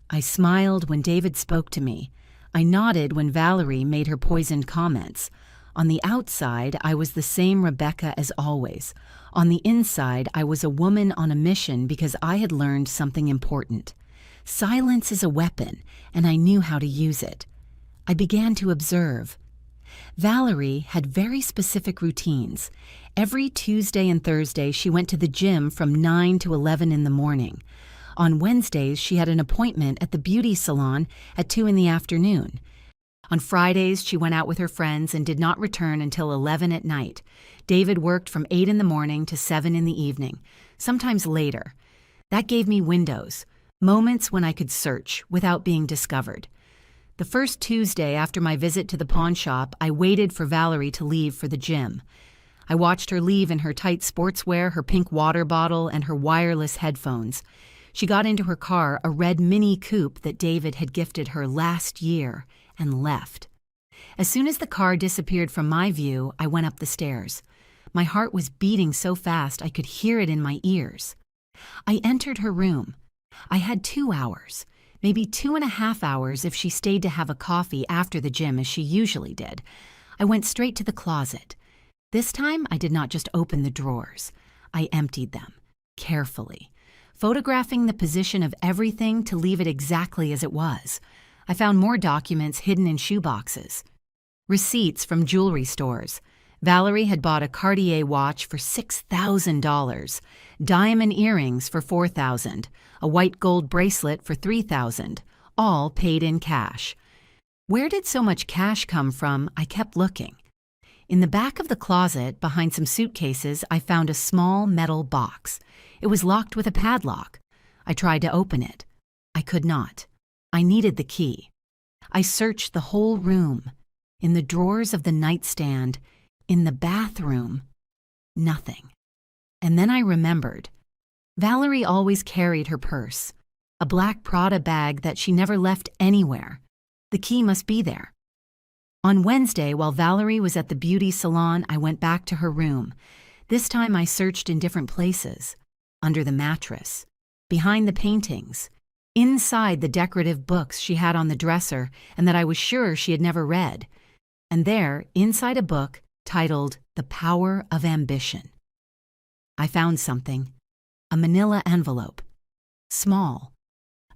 [SPEAKER 1] I smiled when David spoke to me. I nodded when Valerie made her poisoned comments. On the outside, I was the same Rebecca as always. On the inside, I was a woman on a mission because I had learned something important. Silence is a weapon, and I knew how to use it. I began to observe. Valerie had very specific routines. Every Tuesday and Thursday, she went to the gym from 9 to 11 in the morning. On Wednesdays, she had an appointment at the beauty salon at 2 in the afternoon. On Fridays, she went out with her friends and did not return until 11 at night. David worked from 8 in the morning to 7 in the evening, sometimes later. That gave me windows, moments when I could search without being discovered. The first Tuesday after my visit to the pawn shop, I waited for Valerie to leave for the gym. I watched her leave in her tight sportswear, her pink water bottle, and her wireless headphones. She got into her car, a red Mini Coupe that David had gifted her last year, and left. As soon as the car disappeared from my view, I went up the stairs. My heart was beating so fast I could hear it in my ears. I entered her room. I had 2 hours, maybe 2.5 hours if she stayed to have a coffee after the gym as she usually did. I went straight to the closet. This time, I did not just open the drawers. I emptied them, carefully, photographing the position of everything to leave it exactly as it was. I found more documents hidden in shoeboxes. Receipts from jewelry stores. Valerie had bought a Cartier watch for $6,000, diamond earrings for $4,000, a white gold bracelet for $3,000, all paid in cash. Where did so much cash come from? I kept looking. In the back of the closet, behind some suitcases, I found a small metal box. It was locked with a padlock. I tried to open it. I could not. I needed the key. I searched the whole room. In the drawers of the nightstand, in the bathroom, nothing. And then I remembered. Valerie always carried her purse, a black Prada bag that she never left anywhere. The key must be there. On Wednesday, while Valerie was at the beauty salon, I went back to her room. This time I searched in different places. Under the mattress, behind the paintings, inside the decorative books she had on the dresser and that I was sure she had never read. And there, inside a book titled The Power of Ambition, I found something, a manila envelope, small.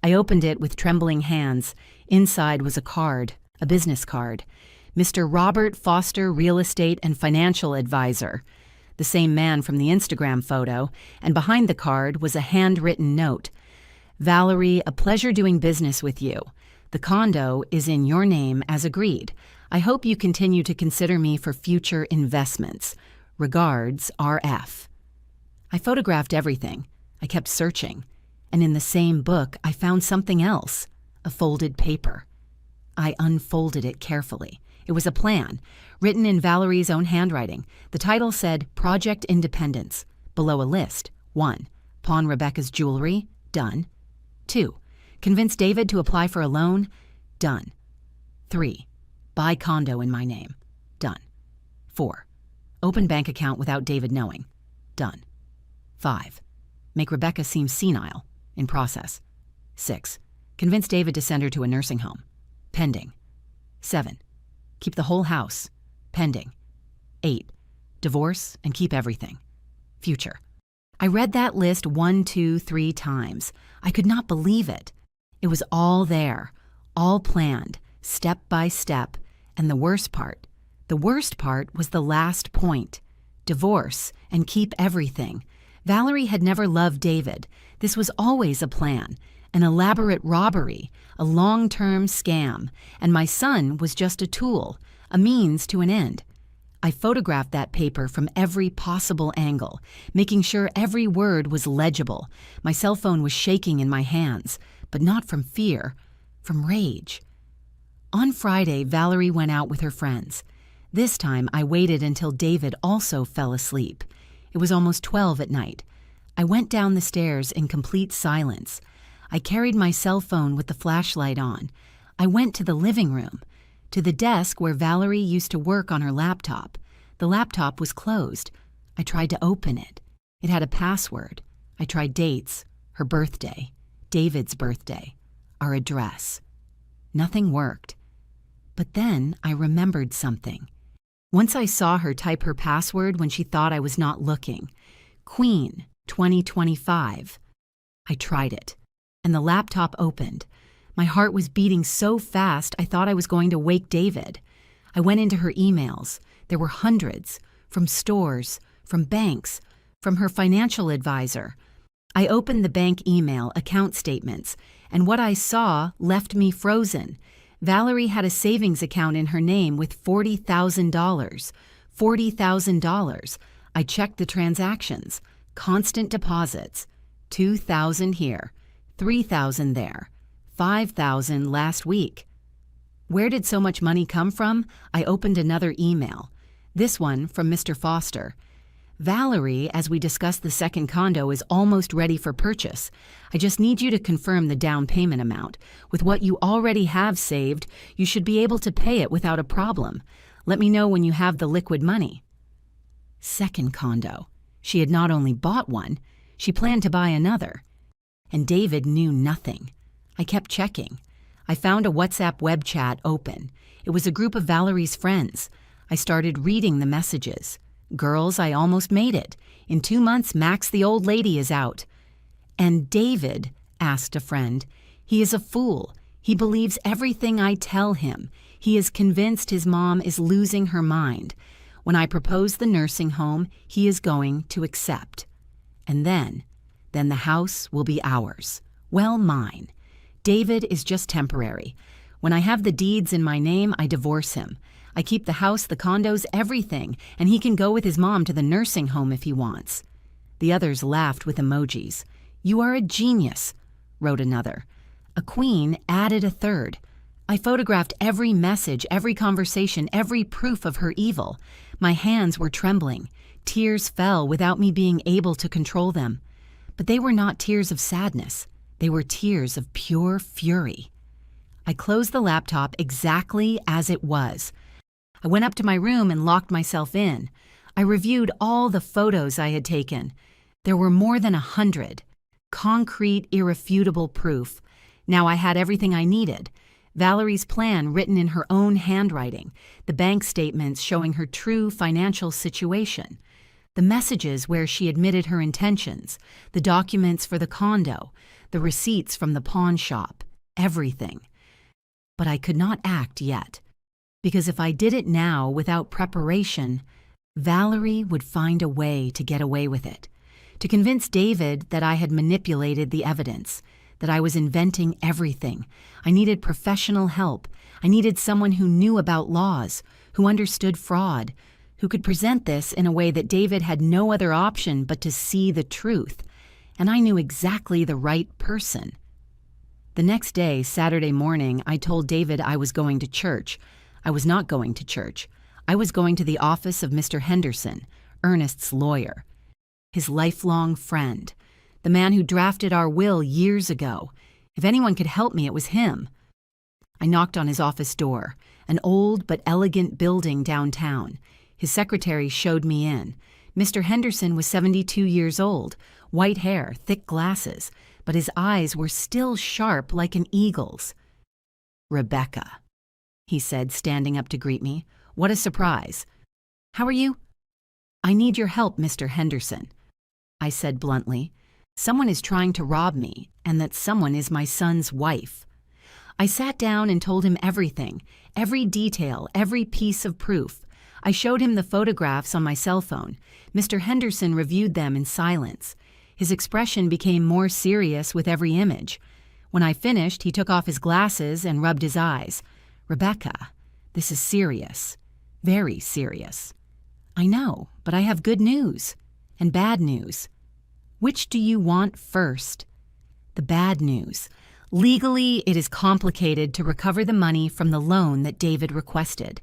[SPEAKER 1] I opened it with trembling hands. Inside was a card, a business card. Mr. Robert Foster, Real Estate and Financial Advisor, the same man from the Instagram photo, and behind the card was a handwritten note. Valerie, a pleasure doing business with you. The condo is in your name as agreed. I hope you continue to consider me for future investments. Regards, RF. I photographed everything. I kept searching. And in the same book, I found something else, a folded paper. I unfolded it carefully. It was a plan, written in Valerie's own handwriting. The title said, Project Independence. Below a list. 1. Pawn Rebecca's jewelry. Done. 2. Convince David to apply for a loan. Done. 3. Buy condo in my name. Done. 4. Open bank account without David knowing. Done. 5. Make Rebecca seem senile. In process. 6. Convince David to send her to a nursing home. Pending. 7. Keep the whole house. Pending. 8. Divorce and keep everything. Future. I read that list 1, 2, 3 times. I could not believe it. It was all there, all planned, step by step, and the worst part was the last point. Divorce and keep everything. Valerie had never loved David. This was always a plan, an elaborate robbery, a long-term scam, and my son was just a tool, a means to an end. I photographed that paper from every possible angle, making sure every word was legible. My cell phone was shaking in my hands, but not from fear, from rage. On Friday, Valerie went out with her friends. This time, I waited until David also fell asleep. It was almost 12 at night. I went down the stairs in complete silence. I carried my cell phone with the flashlight on. I went to the living room, to the desk where Valerie used to work on her laptop. The laptop was closed. I tried to open it. It had a password. I tried dates, her birthday, David's birthday, our address. Nothing worked. But then I remembered something. Once I saw her type her password when she thought I was not looking. Queen 2025. I tried it, and the laptop opened. My heart was beating so fast I thought I was going to wake David. I went into her emails. There were hundreds, from stores, from banks, from her financial advisor. I opened the bank email account statements, and what I saw left me frozen. Valerie had a savings account in her name with $40,000. $40,000. I checked the transactions. Constant deposits. $2,000 here, $3,000 there, $5,000 last week. Where did so much money come from? I opened another email. This one from Mr. Foster. Valerie, as we discussed the second condo, is almost ready for purchase. I just need you to confirm the down payment amount. With what you already have saved, you should be able to pay it without a problem. Let me know when you have the liquid money. Second condo. She had not only bought one, she planned to buy another. And David knew nothing. I kept checking. I found a WhatsApp web chat open. It was a group of Valerie's friends. I started reading the messages. Girls, I almost made it. In 2 months, Max the old lady is out. And David, asked a friend, he is a fool. He believes everything I tell him. He is convinced his mom is losing her mind. When I propose the nursing home, he is going to accept. And then the house will be ours. Well, mine. David is just temporary. When I have the deeds in my name, I divorce him. I keep the house, the condos, everything, and he can go with his mom to the nursing home if he wants. The others laughed with emojis. You are a genius, wrote another. A queen added a third. I photographed every message, every conversation, every proof of her evil. My hands were trembling. Tears fell without me being able to control them. But they were not tears of sadness. They were tears of pure fury. I closed the laptop exactly as it was. I went up to my room and locked myself in. I reviewed all the photos I had taken. There were more than 100. Concrete, irrefutable proof. Now I had everything I needed. Valerie's plan written in her own handwriting, the bank statements showing her true financial situation, the messages where she admitted her intentions, the documents for the condo, the receipts from the pawn shop, everything. But I could not act yet, because if I did it now without preparation, Valerie would find a way to get away with it, to convince David that I had manipulated the evidence, that I was inventing everything. I needed professional help. I needed someone who knew about laws, who understood fraud, who could present this in a way that David had no other option but to see the truth. And I knew exactly the right person. The next day, Saturday morning, I told David I was going to church. I was not going to church. I was going to the office of Mr. Henderson, Ernest's lawyer, his lifelong friend, the man who drafted our will years ago. If anyone could help me, it was him. I knocked on his office door, an old but elegant building downtown. His secretary showed me in. Mr. Henderson was 72 years old, white hair, thick glasses, but his eyes were still sharp like an eagle's. "Rebecca," he said, standing up to greet me. "What a surprise. How are you?" "I need your help, Mr. Henderson," I said bluntly. "Someone is trying to rob me, and that someone is my son's wife." I sat down and told him everything, every detail, every piece of proof. I showed him the photographs on my cell phone. Mr. Henderson reviewed them in silence. His expression became more serious with every image. When I finished, he took off his glasses and rubbed his eyes. "Rebecca, this is serious, very serious." "I know, but I have good news and bad news." "Which do you want first?" "The bad news. Legally, it is complicated to recover the money from the loan that David requested.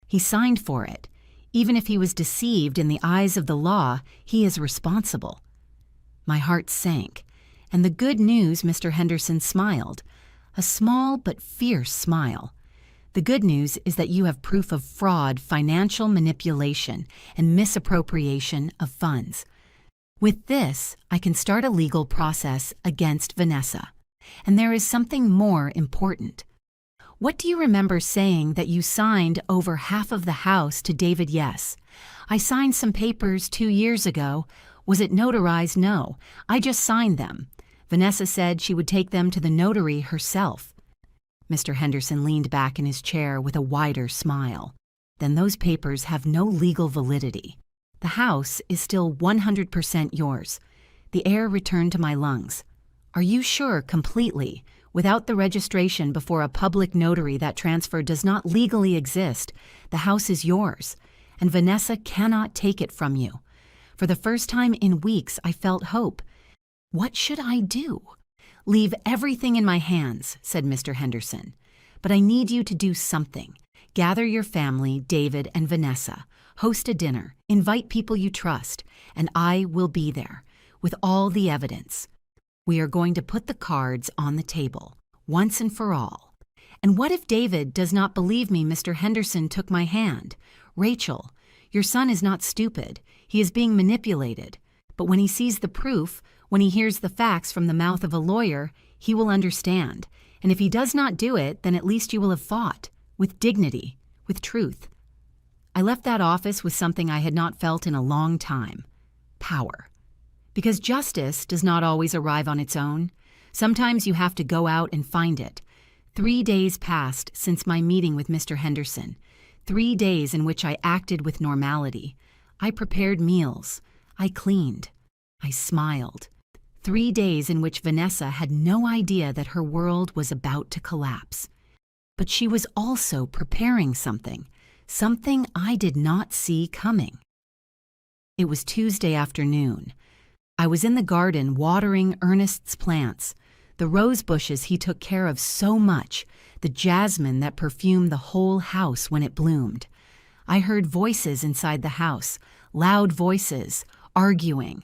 [SPEAKER 1] He signed for it. Even if he was deceived in the eyes of the law, he is responsible." My heart sank. And the good news, Mr. Henderson smiled, a small but fierce smile. "The good news is that you have proof of fraud, financial manipulation, and misappropriation of funds. With this, I can start a legal process against Vanessa. And there is something more important. What do you remember saying that you signed over half of the house to David? Yes. I signed some papers 2 years ago. Was it notarized? No. I just signed them. Vanessa said she would take them to the notary herself. Mr. Henderson leaned back in his chair with a wider smile. Then those papers have no legal validity. The house is still 100% yours. The air returned to my lungs. Are you sure completely? Without the registration before a public notary, that transfer does not legally exist. The house is yours, and Vanessa cannot take it from you. For the first time in weeks, I felt hope. What should I do? Leave everything in my hands, said Mr. Henderson. But I need you to do something. Gather your family, David and Vanessa. Host a dinner. Invite people you trust. And I will be there, with all the evidence. We are going to put the cards on the table, once and for all. And what if David does not believe me? Mr. Henderson took my hand. Rachel, your son is not stupid. He is being manipulated. But when he sees the proof, when he hears the facts from the mouth of a lawyer, he will understand. And if he does not do it, then at least you will have fought, with dignity, with truth. I left that office with something I had not felt in a long time: power. Because justice does not always arrive on its own. Sometimes you have to go out and find it. 3 days passed since my meeting with Mr. Henderson. 3 days in which I acted with normality. I prepared meals. I cleaned. I smiled. 3 days in which Vanessa had no idea that her world was about to collapse. But she was also preparing something I did not see coming. It was Tuesday afternoon. I was in the garden watering Ernest's plants, the rose bushes he took care of so much, the jasmine that perfumed the whole house when it bloomed. I heard voices inside the house, loud voices, arguing.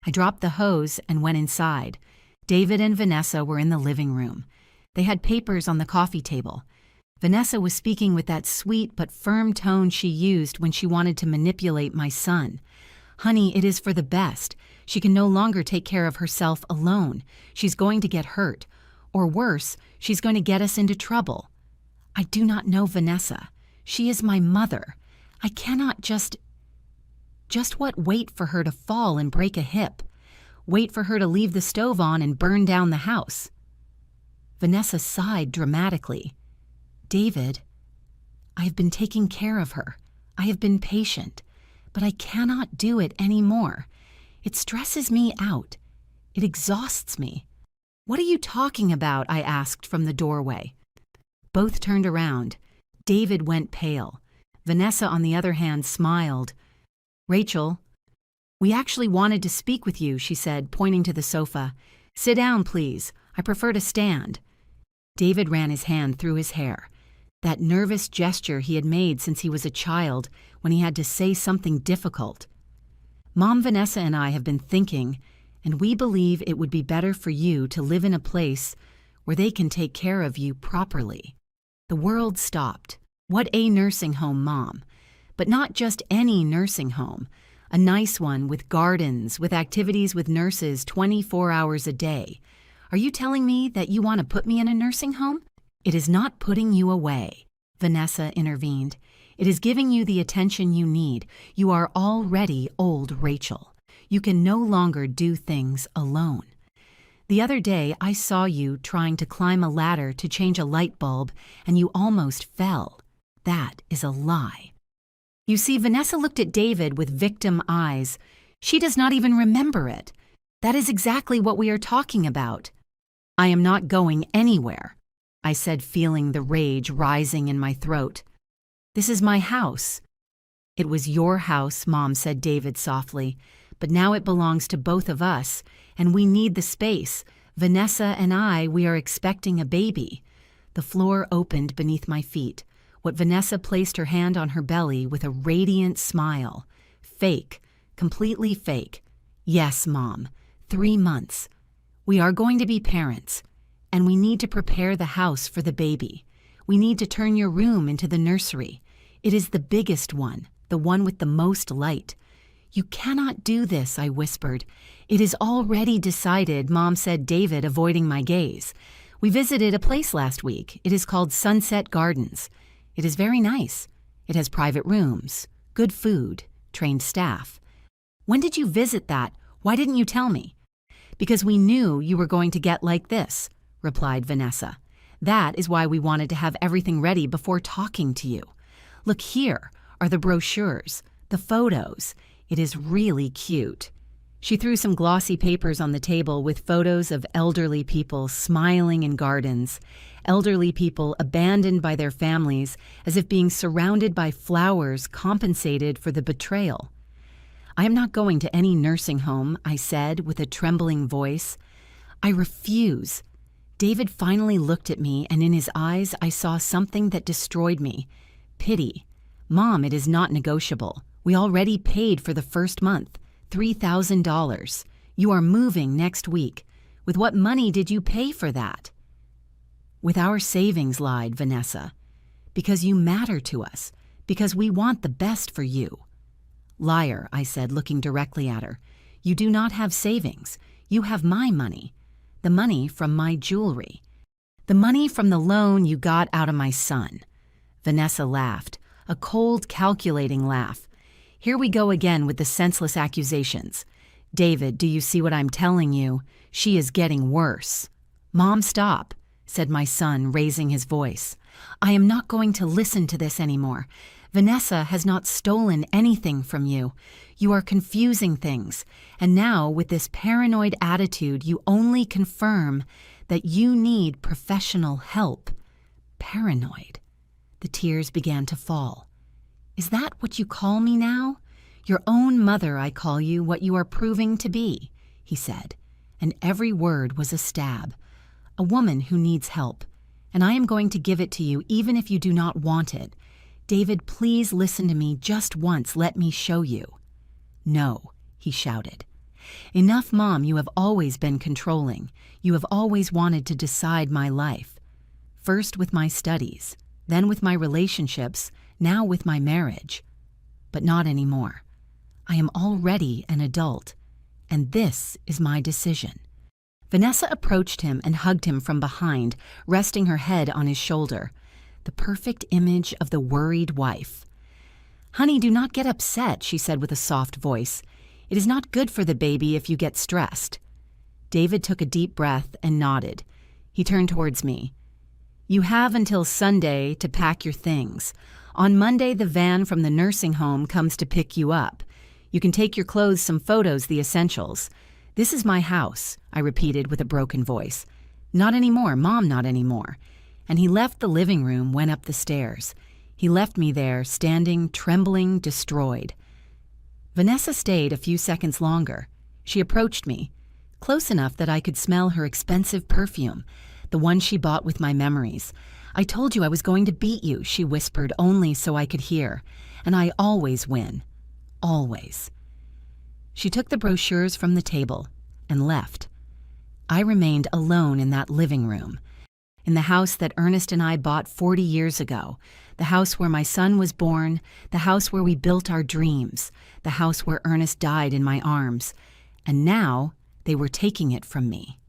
[SPEAKER 1] I dropped the hose and went inside. David and Vanessa were in the living room. They had papers on the coffee table. Vanessa was speaking with that sweet but firm tone she used when she wanted to manipulate my son. Honey, it is for the best. She can no longer take care of herself alone. She's going to get hurt. Or worse, she's going to get us into trouble. I do not know Vanessa. She is my mother. I cannot just what? Wait for her to fall and break a hip. Wait for her to leave the stove on and burn down the house. Vanessa sighed dramatically. David, I have been taking care of her. I have been patient. But I cannot do it anymore. It stresses me out. It exhausts me. What are you talking about? I asked from the doorway. Both turned around. David went pale. Vanessa, on the other hand, smiled. Rachel, we actually wanted to speak with you, she said, pointing to the sofa. Sit down, please. I prefer to stand. David ran his hand through his hair. That nervous gesture he had made since he was a child when he had to say something difficult. Mom, Vanessa and I have been thinking, and we believe it would be better for you to live in a place where they can take care of you properly. The world stopped. What a nursing home, Mom. But not just any nursing home. A nice one with gardens, with activities with nurses 24 hours a day. Are you telling me that you want to put me in a nursing home? It is not putting you away, Vanessa intervened. It is giving you the attention you need. You are already old, Rachel. You can no longer do things alone. The other day, I saw you trying to climb a ladder to change a light bulb, and you almost fell. That is a lie. You see, Vanessa looked at David with victim eyes. She does not even remember it. That is exactly what we are talking about. I am not going anywhere, I said, feeling the rage rising in my throat. This is my house. It was your house, Mom, said David softly, but now it belongs to both of us, and we need the space. Vanessa and I, we are expecting a baby. The floor opened beneath my feet. What Vanessa placed her hand on her belly with a radiant smile. Fake, completely fake. Yes, Mom, 3 months. We are going to be parents, and we need to prepare the house for the baby. We need to turn your room into the nursery. It is the biggest one, the one with the most light. You cannot do this, I whispered. It is already decided, Mom said, David avoiding my gaze. We visited a place last week. It is called Sunset Gardens. It is very nice. It has private rooms, good food, trained staff. When did you visit that? Why didn't you tell me? Because we knew you were going to get like this, replied Vanessa. That is why we wanted to have everything ready before talking to you. Look, here are the brochures, the photos. It is really cute. She threw some glossy papers on the table with photos of elderly people smiling in gardens, elderly people abandoned by their families as if being surrounded by flowers compensated for the betrayal. I am not going to any nursing home, I said with a trembling voice. I refuse. David finally looked at me, and in his eyes I saw something that destroyed me. Pity. Mom, it is not negotiable. We already paid for the first month, $3,000. You are moving next week. With what money did you pay for that? With our savings, lied Vanessa. Because you matter to us. Because we want the best for you. Liar, I said, looking directly at her. You do not have savings. You have my money. The money from my jewelry. The money from the loan you got out of my son. Vanessa laughed, a cold, calculating laugh. Here we go again with the senseless accusations. David, do you see what I'm telling you? She is getting worse. Mom, stop, said my son, raising his voice. I am not going to listen to this anymore. Vanessa has not stolen anything from you. You are confusing things, and now with this paranoid attitude you only confirm that you need professional help. Paranoid. The tears began to fall. Is that what you call me now? Your own mother I call you what you are proving to be, he said, and every word was a stab. A woman who needs help, and I am going to give it to you even if you do not want it. David, please listen to me just once. Let me show you. No, he shouted. Enough, Mom. You have always been controlling. You have always wanted to decide my life. First with my studies, then with my relationships, now with my marriage. But not anymore. I am already an adult, and this is my decision. Vanessa approached him and hugged him from behind, resting her head on his shoulder. The perfect image of the worried wife. Honey, do not get upset, she said with a soft voice. It is not good for the baby if you get stressed. David took a deep breath and nodded. He turned towards me. You have until Sunday to pack your things. On Monday, the van from the nursing home comes to pick you up. You can take your clothes, some photos, the essentials. This is my house, I repeated with a broken voice. Not anymore, Mom, not anymore. And he left the living room, went up the stairs. He left me there, standing, trembling, destroyed. Vanessa stayed a few seconds longer. She approached me, close enough that I could smell her expensive perfume, the one she bought with my memories. I told you I was going to beat you, she whispered only so I could hear. And I always win. Always. She took the brochures from the table and left. I remained alone in that living room. In the house that Ernest and I bought 40 years ago, the house where my son was born, the house where we built our dreams, the house where Ernest died in my arms, and now they were taking it from me.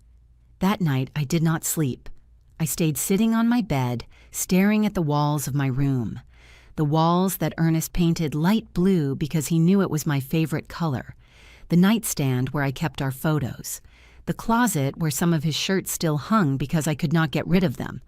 [SPEAKER 1] That night I did not sleep. I stayed sitting on my bed, staring at the walls of my room, the walls that Ernest painted light blue because he knew it was my favorite color, the nightstand where I kept our photos, the closet where some of his shirts still hung because I could not get rid of them.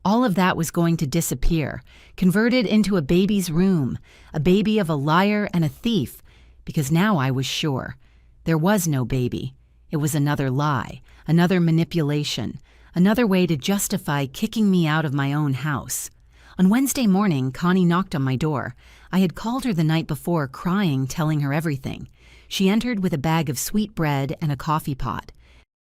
[SPEAKER 1] All of that was going to disappear, converted into a baby's room, a baby of a liar and a thief, because now I was sure. There was no baby. It was another lie, another manipulation, another way to justify kicking me out of my own house. On Wednesday morning, Connie knocked on my door. I had called her the night before, crying, telling her everything. She entered with a bag of sweet bread and a coffee pot.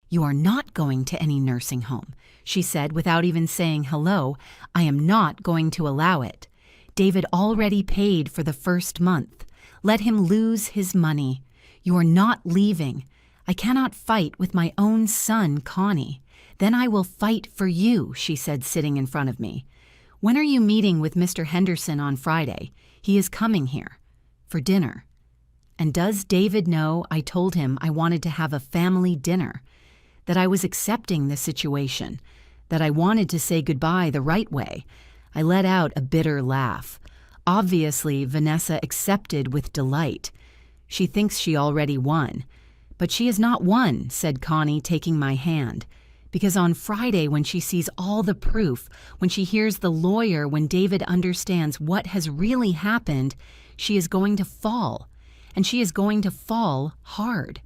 [SPEAKER 1] You are not going to any nursing home, she said without even saying hello. I am not going to allow it. David already paid for the first month. Let him lose his money. You are not leaving. I cannot fight with my own son, Connie. Then I will fight for you, she said, sitting in front of me. When are you meeting with Mr. Henderson on Friday? He is coming here. For dinner. And does David know I told him I wanted to have a family dinner? That I was accepting the situation, that I wanted to say goodbye the right way. I let out a bitter laugh. Obviously, Vanessa accepted with delight. She thinks she already won. But she has not won, said Connie, taking my hand. Because on Friday, when she sees all the proof, when she hears the lawyer, when David understands what has really happened, she is going to fall. And she is going to fall hard.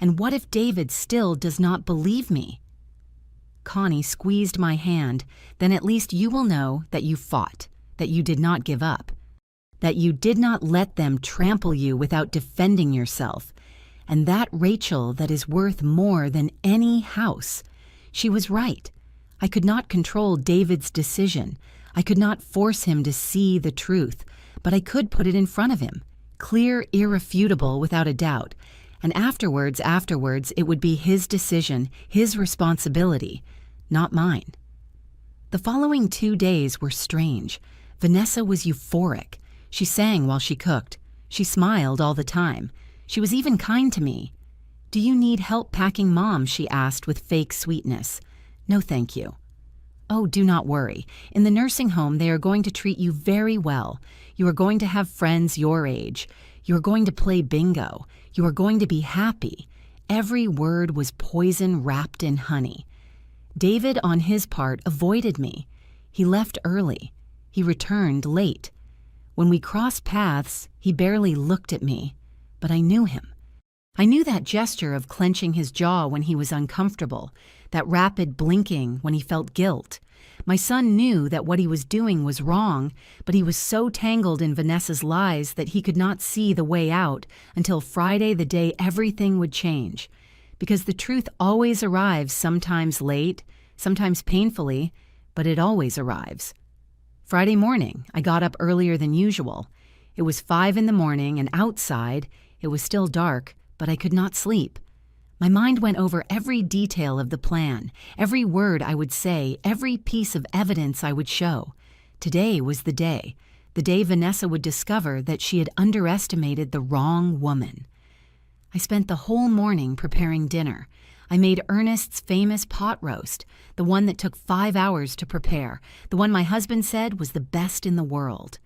[SPEAKER 1] And what if David still does not believe me? Connie squeezed my hand. Then at least you will know that you fought, that you did not give up, that you did not let them trample you without defending yourself. And that Rachel that is worth more than any house. She was right. I could not control David's decision. I could not force him to see the truth, but I could put it in front of him, clear, irrefutable, without a doubt. And afterwards, it would be his decision, his responsibility, not mine. The following 2 days were strange. Vanessa was euphoric. She sang while she cooked. She smiled all the time. She was even kind to me. "Do you need help packing, Mom?" she asked with fake sweetness. "No, thank you." "Oh, do not worry. In the nursing home, they are going to treat you very well. You are going to have friends your age. You are going to play bingo. You are going to be happy." Every word was poison wrapped in honey. David, on his part, avoided me. He left early. He returned late. When we crossed paths, he barely looked at me. But I knew him. I knew that gesture of clenching his jaw when he was uncomfortable, that rapid blinking when he felt guilt. My son knew that what he was doing was wrong, but he was so tangled in Vanessa's lies that he could not see the way out until Friday, the day everything would change. Because the truth always arrives, sometimes late, sometimes painfully, but it always arrives. Friday morning, I got up earlier than usual. It was 5 a.m, and outside, it was still dark, but I could not sleep. My mind went over every detail of the plan, every word I would say, every piece of evidence I would show. Today was the day Vanessa would discover that she had underestimated the wrong woman. I spent the whole morning preparing dinner. I made Ernest's famous pot roast, the one that took 5 hours to prepare, the one my husband said was the best in the world.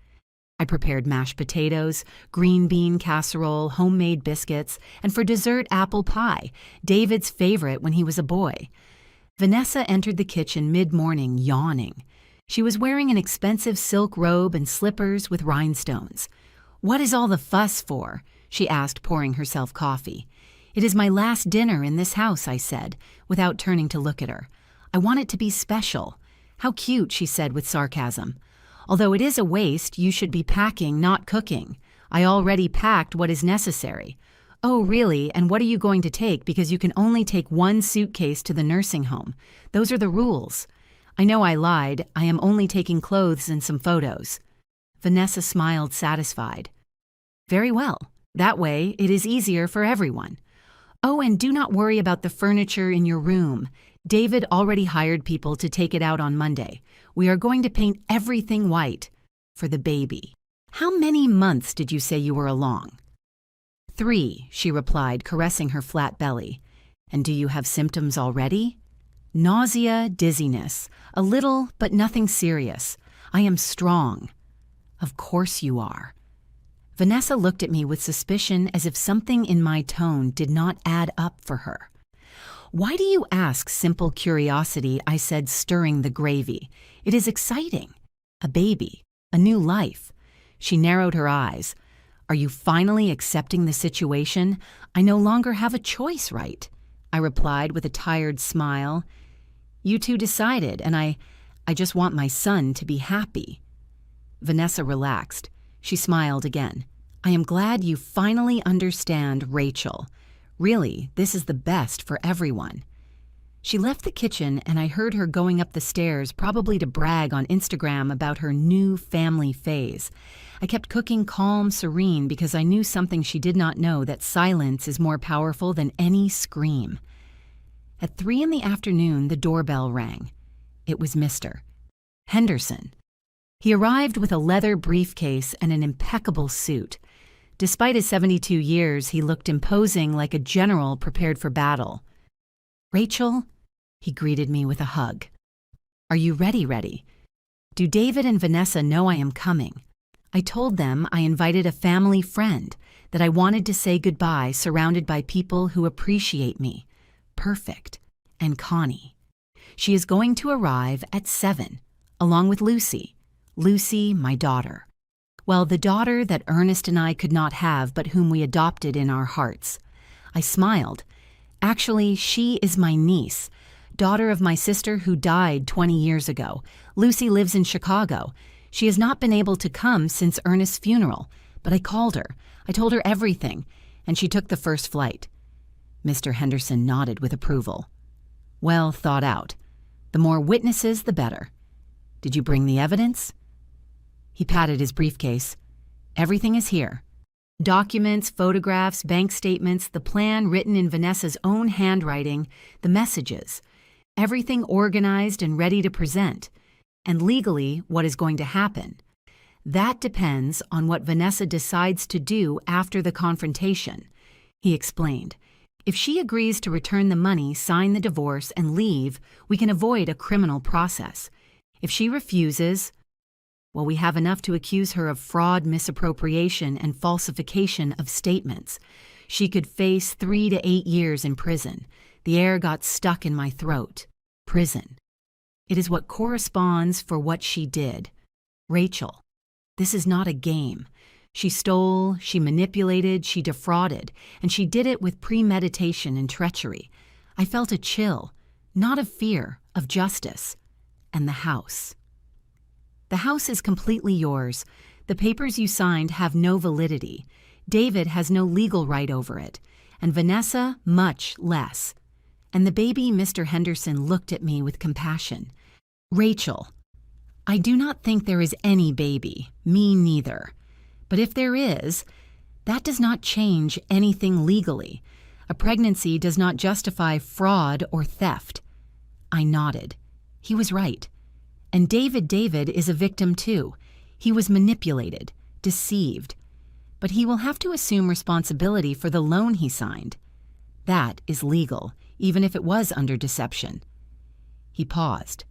[SPEAKER 1] I prepared mashed potatoes, green bean casserole, homemade biscuits, and for dessert, apple pie, David's favorite when he was a boy. Vanessa entered the kitchen mid-morning, yawning. She was wearing an expensive silk robe and slippers with rhinestones. "What is all the fuss for?" she asked, pouring herself coffee. "It is my last dinner in this house," I said, without turning to look at her. "I want it to be special." "How cute," she said with sarcasm. "Although it is a waste, you should be packing, not cooking. I already packed what is necessary." "Oh, really? And what are you going to take? Because you can only take 1 suitcase to the nursing home. Those are the rules." "I know I lied. I am only taking clothes and some photos." Vanessa smiled, satisfied. "Very well. That way, it is easier for everyone." "Oh, and do not worry about the furniture in your room. David already hired people to take it out on Monday. We are going to paint everything white for the baby." "How many months did you say you were along?" 3, she replied, caressing her flat belly. "And do you have symptoms already?" "Nausea, dizziness, a little, but nothing serious. I am strong." "Of course you are." Vanessa looked at me with suspicion, as if something in my tone did not add up for her. "Why do you ask?" Simple curiosity, I said, stirring the gravy. "It is exciting. A baby, a new life." She narrowed her eyes. "Are you finally accepting the situation? I no longer have a choice, right?" I replied with a tired smile. "You two decided, and I just want my son to be happy." Vanessa relaxed. She smiled again. "I am glad you finally understand, Rachel. Really, this is the best for everyone." She left the kitchen, and I heard her going up the stairs, probably to brag on Instagram about her new family phase. I kept cooking calm, serene, because I knew something she did not know, that silence is more powerful than any scream. At 3 p.m, the doorbell rang. It was Mr. Henderson. He arrived with a leather briefcase and an impeccable suit. Despite his 72 years, he looked imposing, like a general prepared for battle. "Rachel," he greeted me with a hug. Are you ready? Do David and Vanessa know I am coming? I told them I invited a family friend, that I wanted to say goodbye surrounded by people who appreciate me. Perfect. And Connie. She is going to arrive at 7, along with Lucy. Lucy, my daughter. Well, the daughter that Ernest and I could not have, but whom we adopted in our hearts. I smiled. Actually, she is my niece, daughter of my sister who died 20 years ago. Lucy lives in Chicago. She has not been able to come since Ernest's funeral, but I called her. I told her everything, and she took the first flight. Mr. Henderson nodded with approval. Well thought out. The more witnesses, the better. Did you bring the evidence? He patted his briefcase. Everything is here. Documents, photographs, bank statements, the plan written in Vanessa's own handwriting, the messages. Everything organized and ready to present. And legally, what is going to happen. That depends on what Vanessa decides to do after the confrontation. He explained. If she agrees to return the money, sign the divorce, and leave, we can avoid a criminal process. If she refuses, well, we have enough to accuse her of fraud, misappropriation, and falsification of statements. She could face 3 to 8 years in prison. The air got stuck in my throat. Prison. It is what corresponds for what she did. Rachel, this is not a game. She stole, she manipulated, she defrauded, and she did it with premeditation and treachery. I felt a chill, not of fear, of justice. And the house. The house is completely yours. The papers you signed have no validity. David has no legal right over it, and Vanessa much less. And the baby, Mr. Henderson, looked at me with compassion. Rachel, I do not think there is any baby, me neither. But if there is, that does not change anything legally. A pregnancy does not justify fraud or theft. I nodded. He was right. And David is a victim too. He was manipulated, deceived. But he will have to assume responsibility for the loan he signed. That is legal, even if it was under deception. He paused.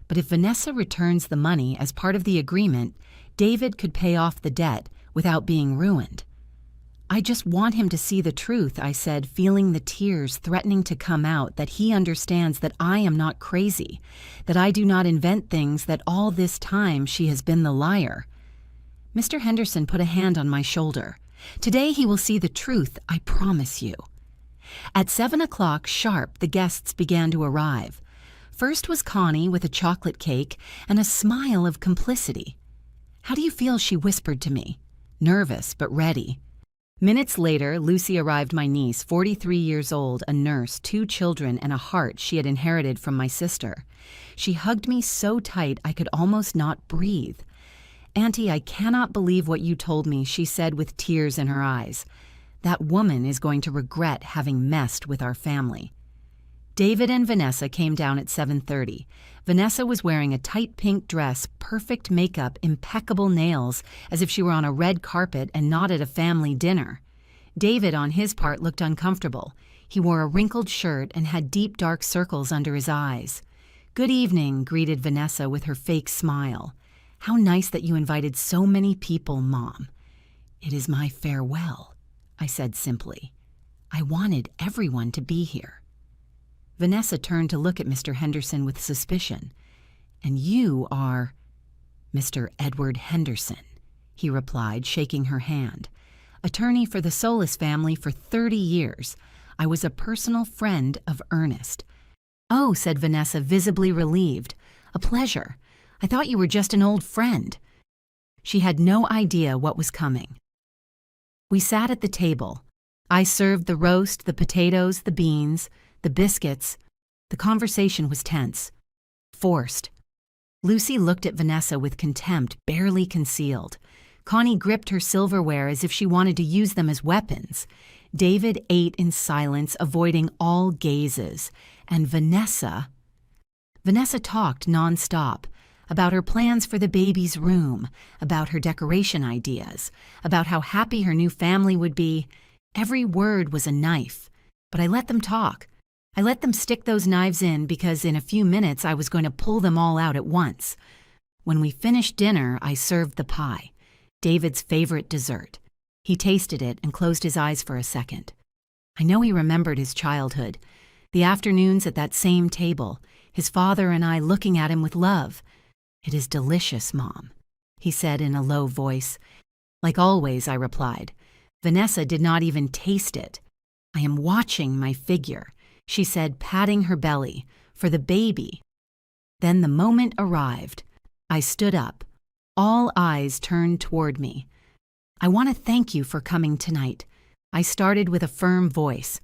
[SPEAKER 1] But if Vanessa returns the money as part of the agreement, David could pay off the debt without being ruined. I just want him to see the truth, I said, feeling the tears threatening to come out, that he understands that I am not crazy, that I do not invent things, that all this time she has been the liar. Mr. Henderson put a hand on my shoulder. Today he will see the truth, I promise you. At 7 o'clock sharp, the guests began to arrive. First was Connie with a chocolate cake and a smile of complicity. How do you feel? She whispered to me. Nervous, but ready. Minutes later, Lucy arrived, my niece, 43 years old, a nurse, 2 children, and a heart she had inherited from my sister. She hugged me so tight I could almost not breathe. Auntie, I cannot believe what you told me, she said with tears in her eyes. That woman is going to regret having messed with our family. David and Vanessa came down at 7:30. Vanessa was wearing a tight pink dress, perfect makeup, impeccable nails, as if she were on a red carpet and not at a family dinner. David, on his part, looked uncomfortable. He wore a wrinkled shirt and had deep dark circles under his eyes. Good evening, greeted Vanessa with her fake smile. How nice that you invited so many people, Mom. It is my farewell, I said simply. I wanted everyone to be here. Vanessa turned to look at Mr. Henderson with suspicion. And you are Mr. Edward Henderson, he replied, shaking her hand. Attorney for the Solis family for 30 years. I was a personal friend of Ernest. Oh, said Vanessa, visibly relieved. A pleasure. I thought you were just an old friend. She had no idea what was coming. We sat at the table. I served the roast, the potatoes, the beans, the biscuits. The conversation was tense, forced. Lucy looked at Vanessa with contempt barely concealed. Connie gripped her silverware as if she wanted to use them as weapons. David ate in silence, avoiding all gazes. And Vanessa talked nonstop about her plans for the baby's room, about her decoration ideas, about how happy her new family would be. Every word was a knife, but I let them talk. I let them stick those knives in because in a few minutes I was going to pull them all out at once. When we finished dinner, I served the pie, David's favorite dessert. He tasted it and closed his eyes for a second. I know he remembered his childhood, the afternoons at that same table, his father and I looking at him with love. "It is delicious, Mom," he said in a low voice. "Like always," I replied. Vanessa did not even taste it. "I am watching my figure," she said, patting her belly, "for the baby." Then the moment arrived. I stood up. All eyes turned toward me. "I want to thank you for coming tonight," I started with a firm voice.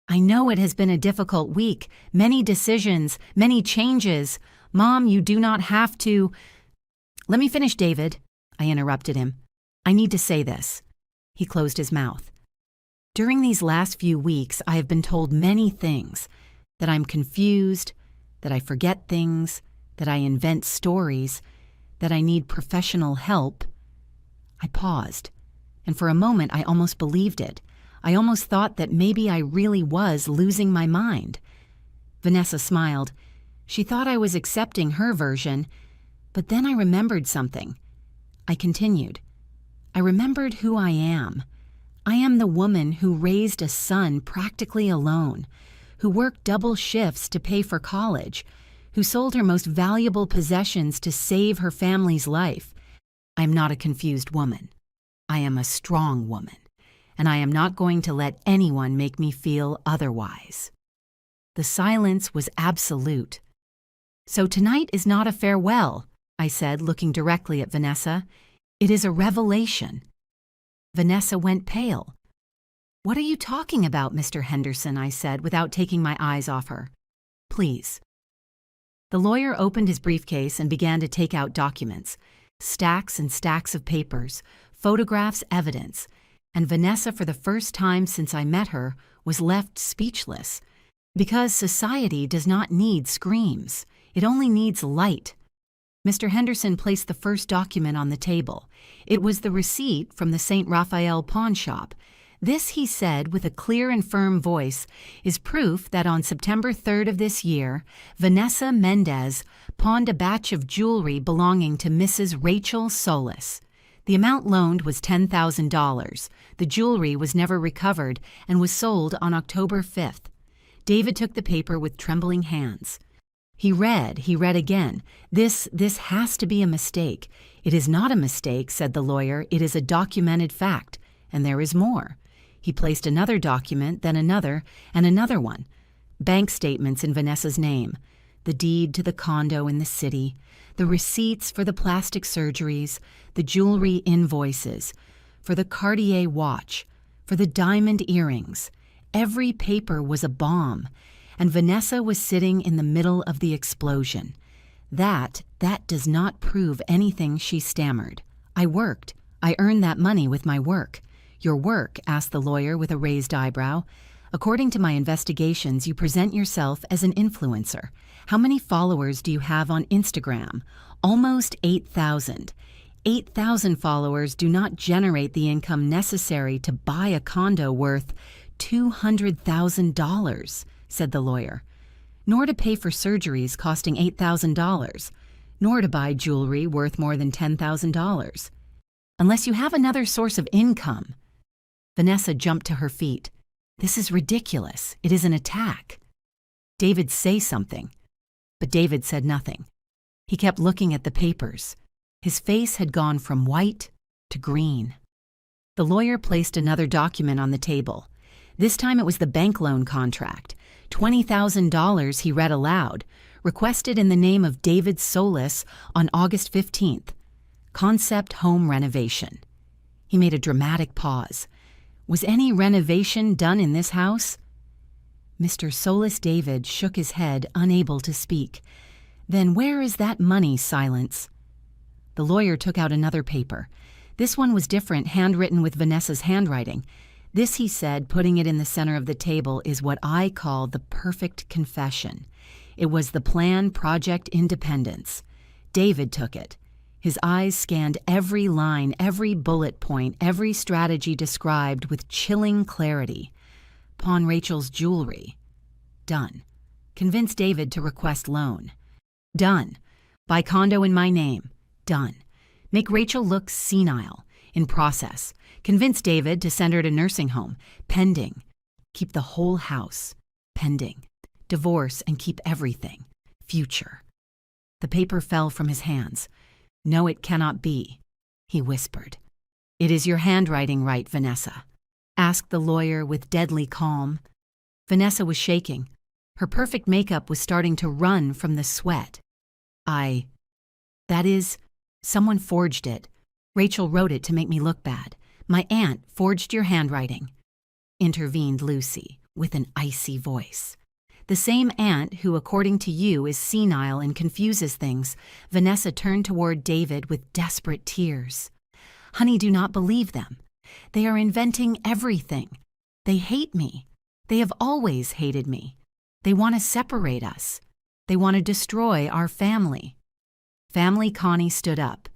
[SPEAKER 1] "I know it has been a difficult week, many decisions, many changes. Mom, you do not have to—" "Let me finish, David," I interrupted him. "I need to say this." He closed his mouth. "During these last few weeks, I have been told many things, that I'm confused, that I forget things, that I invent stories, that I need professional help." I paused, and for a moment I almost believed it. I almost thought that maybe I really was losing my mind. Vanessa smiled. She thought I was accepting her version, but then I remembered something. I continued. "I remembered who I am. I am the woman who raised a son practically alone, who worked double shifts to pay for college, who sold her most valuable possessions to save her family's life. I am not a confused woman. I am a strong woman, and I am not going to let anyone make me feel otherwise." The silence was absolute. "So tonight is not a farewell," I said, looking directly at Vanessa. "It is a revelation." Vanessa went pale. "What are you talking about, Mr. Henderson?" I said, without taking my eyes off her. "Please." The lawyer opened his briefcase and began to take out documents, stacks and stacks of papers, photographs, evidence, and Vanessa, for the first time since I met her, was left speechless. Because society does not need screams. It only needs light. Mr. Henderson placed the first document on the table. It was the receipt from the St. Raphael pawn shop. This, he said with a clear and firm voice, is proof that on September 3rd of this year, Vanessa Mendez pawned a batch of jewelry belonging to Mrs. Rachel Solis. The amount loaned was $10,000. The jewelry was never recovered and was sold on October 5th. David took the paper with trembling hands. He read again. This has to be a mistake." "It is not a mistake," said the lawyer. "It is a documented fact, and there is more." He placed another document, then another, and another one. Bank statements in Vanessa's name, the deed to the condo in the city, the receipts for the plastic surgeries, the jewelry invoices, for the Cartier watch, for the diamond earrings. Every paper was a bomb, and Vanessa was sitting in the middle of the explosion. That does not prove anything," she stammered. "I worked. I earned that money with my work." "Your work?" asked the lawyer with a raised eyebrow. "According to my investigations, you present yourself as an influencer. How many followers do you have on Instagram?" "Almost 8,000. 8,000 followers do not generate the income necessary to buy a condo worth $200,000, said the lawyer. Nor to pay for surgeries costing $8,000, nor to buy jewelry worth more than $10,000. Unless you have another source of income. Vanessa jumped to her feet. This is ridiculous. It is an attack. David, say something. But David said nothing. He kept looking at the papers. His face had gone from white to green. The lawyer placed another document on the table. This time it was the bank loan contract. $20,000, he read aloud, requested in the name of David Solis on August 15th. Concept home renovation. He made a dramatic pause. Was any renovation done in this house? Mr. Solis David shook his head, unable to speak. Then where is that money? Silence. The lawyer took out another paper. This one was different, handwritten with Vanessa's handwriting. This, he said, putting it in the center of the table, is what I call the perfect confession. It was the plan Project Independence. David took it. His eyes scanned every line, every bullet point, every strategy described with chilling clarity. Pawn Rachel's jewelry. Done. Convince David to request loan. Done. Buy condo in my name. Done. Make Rachel look senile. In process. Convince David to send her to nursing home. Pending. Keep the whole house. Pending. Divorce and keep everything. Future. The paper fell from his hands. No, it cannot be, he whispered. It is your handwriting right, Vanessa? Asked the lawyer with deadly calm. Vanessa was shaking. Her perfect makeup was starting to run from the sweat. That is, someone forged it. Rachel wrote it to make me look bad. My aunt forged your handwriting, intervened Lucy with an icy voice. The same aunt who, according to you, is senile and confuses things. Vanessa turned toward David with desperate tears. Honey, do not believe them. They are inventing everything. They hate me. They have always hated me. They want to separate us. They want to destroy our family. Family. Connie stood up.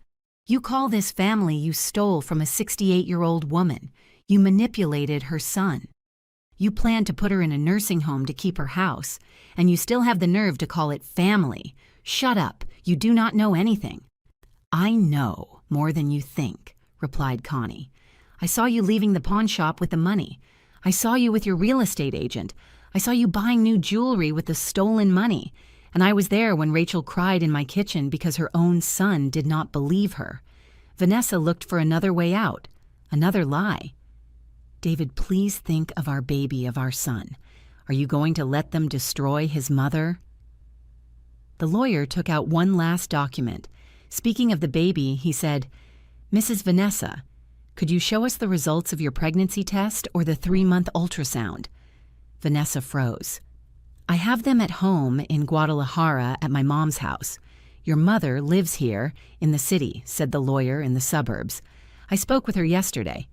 [SPEAKER 1] You call this family you stole from a 68-year-old woman. You manipulated her son. You planned to put her in a nursing home to keep her house, and you still have the nerve to call it family. Shut up. You do not know anything. I know more than you think, replied Connie. I saw you leaving the pawn shop with the money. I saw you with your real estate agent. I saw you buying new jewelry with the stolen money. And I was there when Rachel cried in my kitchen because her own son did not believe her. Vanessa looked for another way out, another lie. David, please think of our baby, of our son. Are you going to let them destroy his mother? The lawyer took out one last document. Speaking of the baby, he said, Mrs. Vanessa, could you show us the results of your pregnancy test or the 3-month ultrasound? Vanessa froze. I have them at home in Guadalajara at my mom's house. Your mother lives here in the city, said the lawyer in the suburbs. I spoke with her yesterday.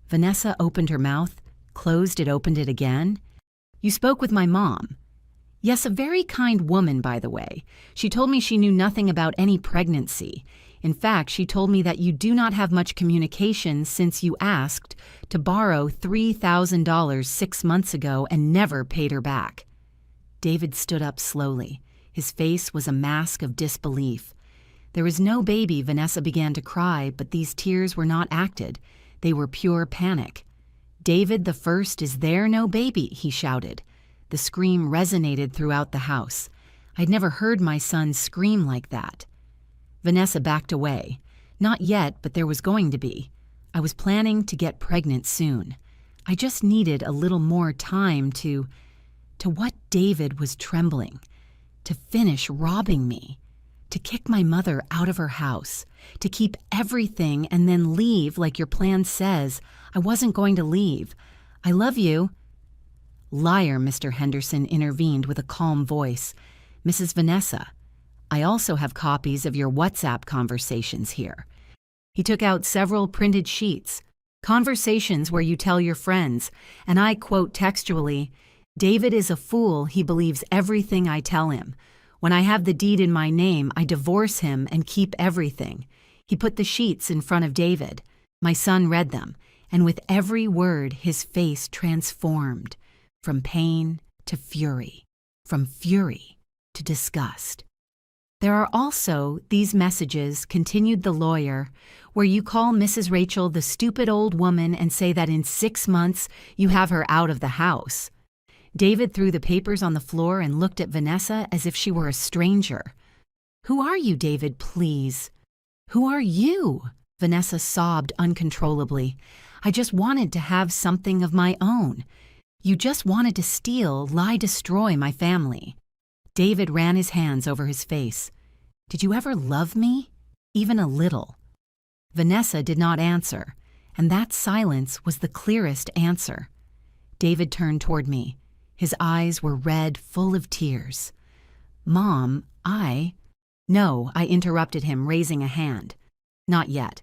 [SPEAKER 1] Vanessa opened her mouth, closed it, opened it again. You spoke with my mom. Yes, a very kind woman, by the way. She told me she knew nothing about any pregnancy. In fact, she told me that you do not have much communication since you asked to borrow $3,000 6 months ago and never paid her back. David stood up slowly. His face was a mask of disbelief. There was no baby. Vanessa began to cry, but these tears were not acted. They were pure panic. David, the first, is there no baby? He shouted. The scream resonated throughout the house. I'd never heard my son scream like that. Vanessa backed away. Not yet, but there was going to be. I was planning to get pregnant soon. I just needed a little more time to what David was trembling, to finish robbing me, to kick my mother out of her house, to keep everything and then leave like your plan says. I wasn't going to leave. I love you. Liar, Mr. Henderson intervened with a calm voice. Mrs. Vanessa, I also have copies of your WhatsApp conversations here. He took out several printed sheets, conversations where you tell your friends, and I quote textually, David is a fool. He believes everything I tell him. When I have the deed in my name, I divorce him and keep everything. He put the sheets in front of David. My son read them, and with every word his face transformed, from pain to fury, from fury to disgust. There are also these messages, continued the lawyer, where you call Mrs. Rachel the stupid old woman and say that in 6 months you have her out of the house. David threw the papers on the floor and looked at Vanessa as if she were a stranger. Who are you, David, please? Who are you? Vanessa sobbed uncontrollably. I just wanted to have something of my own. You just wanted to steal, lie, destroy my family. David ran his hands over his face. Did you ever love me? Even a little? Vanessa did not answer, and that silence was the clearest answer. David turned toward me. His eyes were red, full of tears. Mom, No, I interrupted him, raising a hand. Not yet.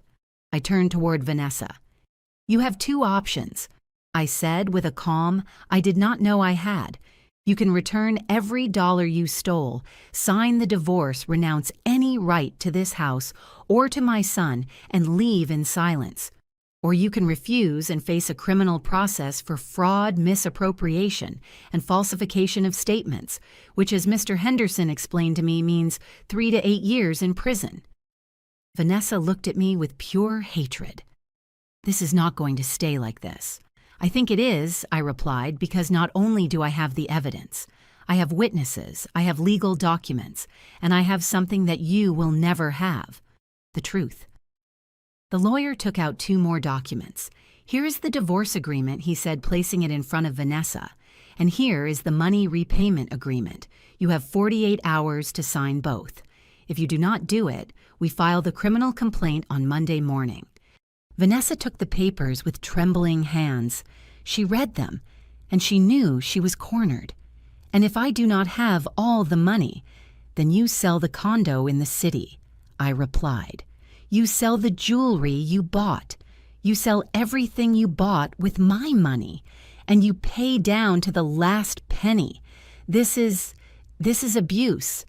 [SPEAKER 1] I turned toward Vanessa. You have 2 options, I said with a calm I did not know I had. You can return every dollar you stole, sign the divorce, renounce any right to this house or to my son, and leave in silence. Or you can refuse and face a criminal process for fraud, misappropriation, and falsification of statements, which, as Mr. Henderson explained to me, means 3 to 8 years in prison. Vanessa looked at me with pure hatred. This is not going to stay like this. I think it is, I replied, because not only do I have the evidence, I have witnesses, I have legal documents, and I have something that you will never have: the truth. The lawyer took out 2 more documents. Here is the divorce agreement, he said, placing it in front of Vanessa. And here is the money repayment agreement. You have 48 hours to sign both. If you do not do it, we file the criminal complaint on Monday morning. Vanessa took the papers with trembling hands. She read them, and she knew she was cornered. And if I do not have all the money, then you sell the condo in the city, I replied. You sell the jewelry you bought. You sell everything you bought with my money, and you pay down to the last penny. This is abuse.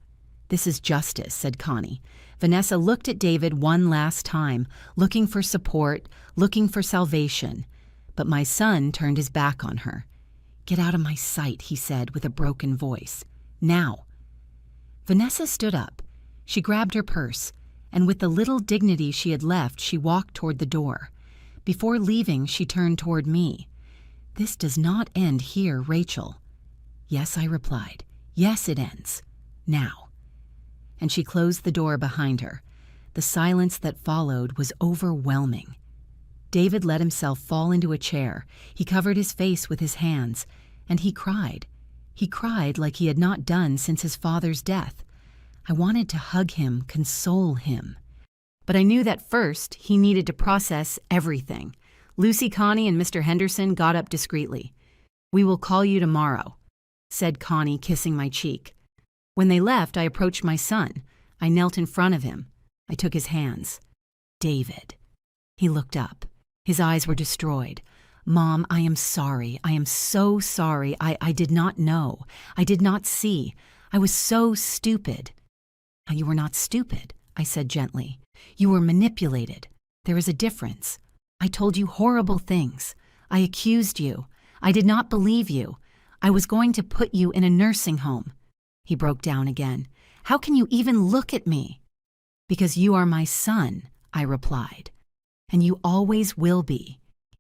[SPEAKER 1] This is justice, said Connie. Vanessa looked at David one last time, looking for support, looking for salvation. But my son turned his back on her. Get out of my sight, he said with a broken voice. Now. Vanessa stood up. She grabbed her purse, and with the little dignity she had left, she walked toward the door. Before leaving, she turned toward me. This does not end here, Rachel. Yes, I replied. Yes, it ends. Now. And she closed the door behind her. The silence that followed was overwhelming. David let himself fall into a chair. He covered his face with his hands, and he cried. He cried like he had not done since his father's death. I wanted to hug him, console him. But I knew that first he needed to process everything. Lucy, Connie, and Mr. Henderson got up discreetly. We will call you tomorrow, said Connie, kissing my cheek. When they left, I approached my son. I knelt in front of him. I took his hands. David. He looked up. His eyes were destroyed. Mom, I am sorry. I am so sorry. I did not know. I did not see. I was so stupid. You were not stupid, I said gently. You were manipulated. There is a difference. I told you horrible things. I accused you. I did not believe you. I was going to put you in a nursing home. He broke down again. How can you even look at me? Because you are my son, I replied. And you always will be.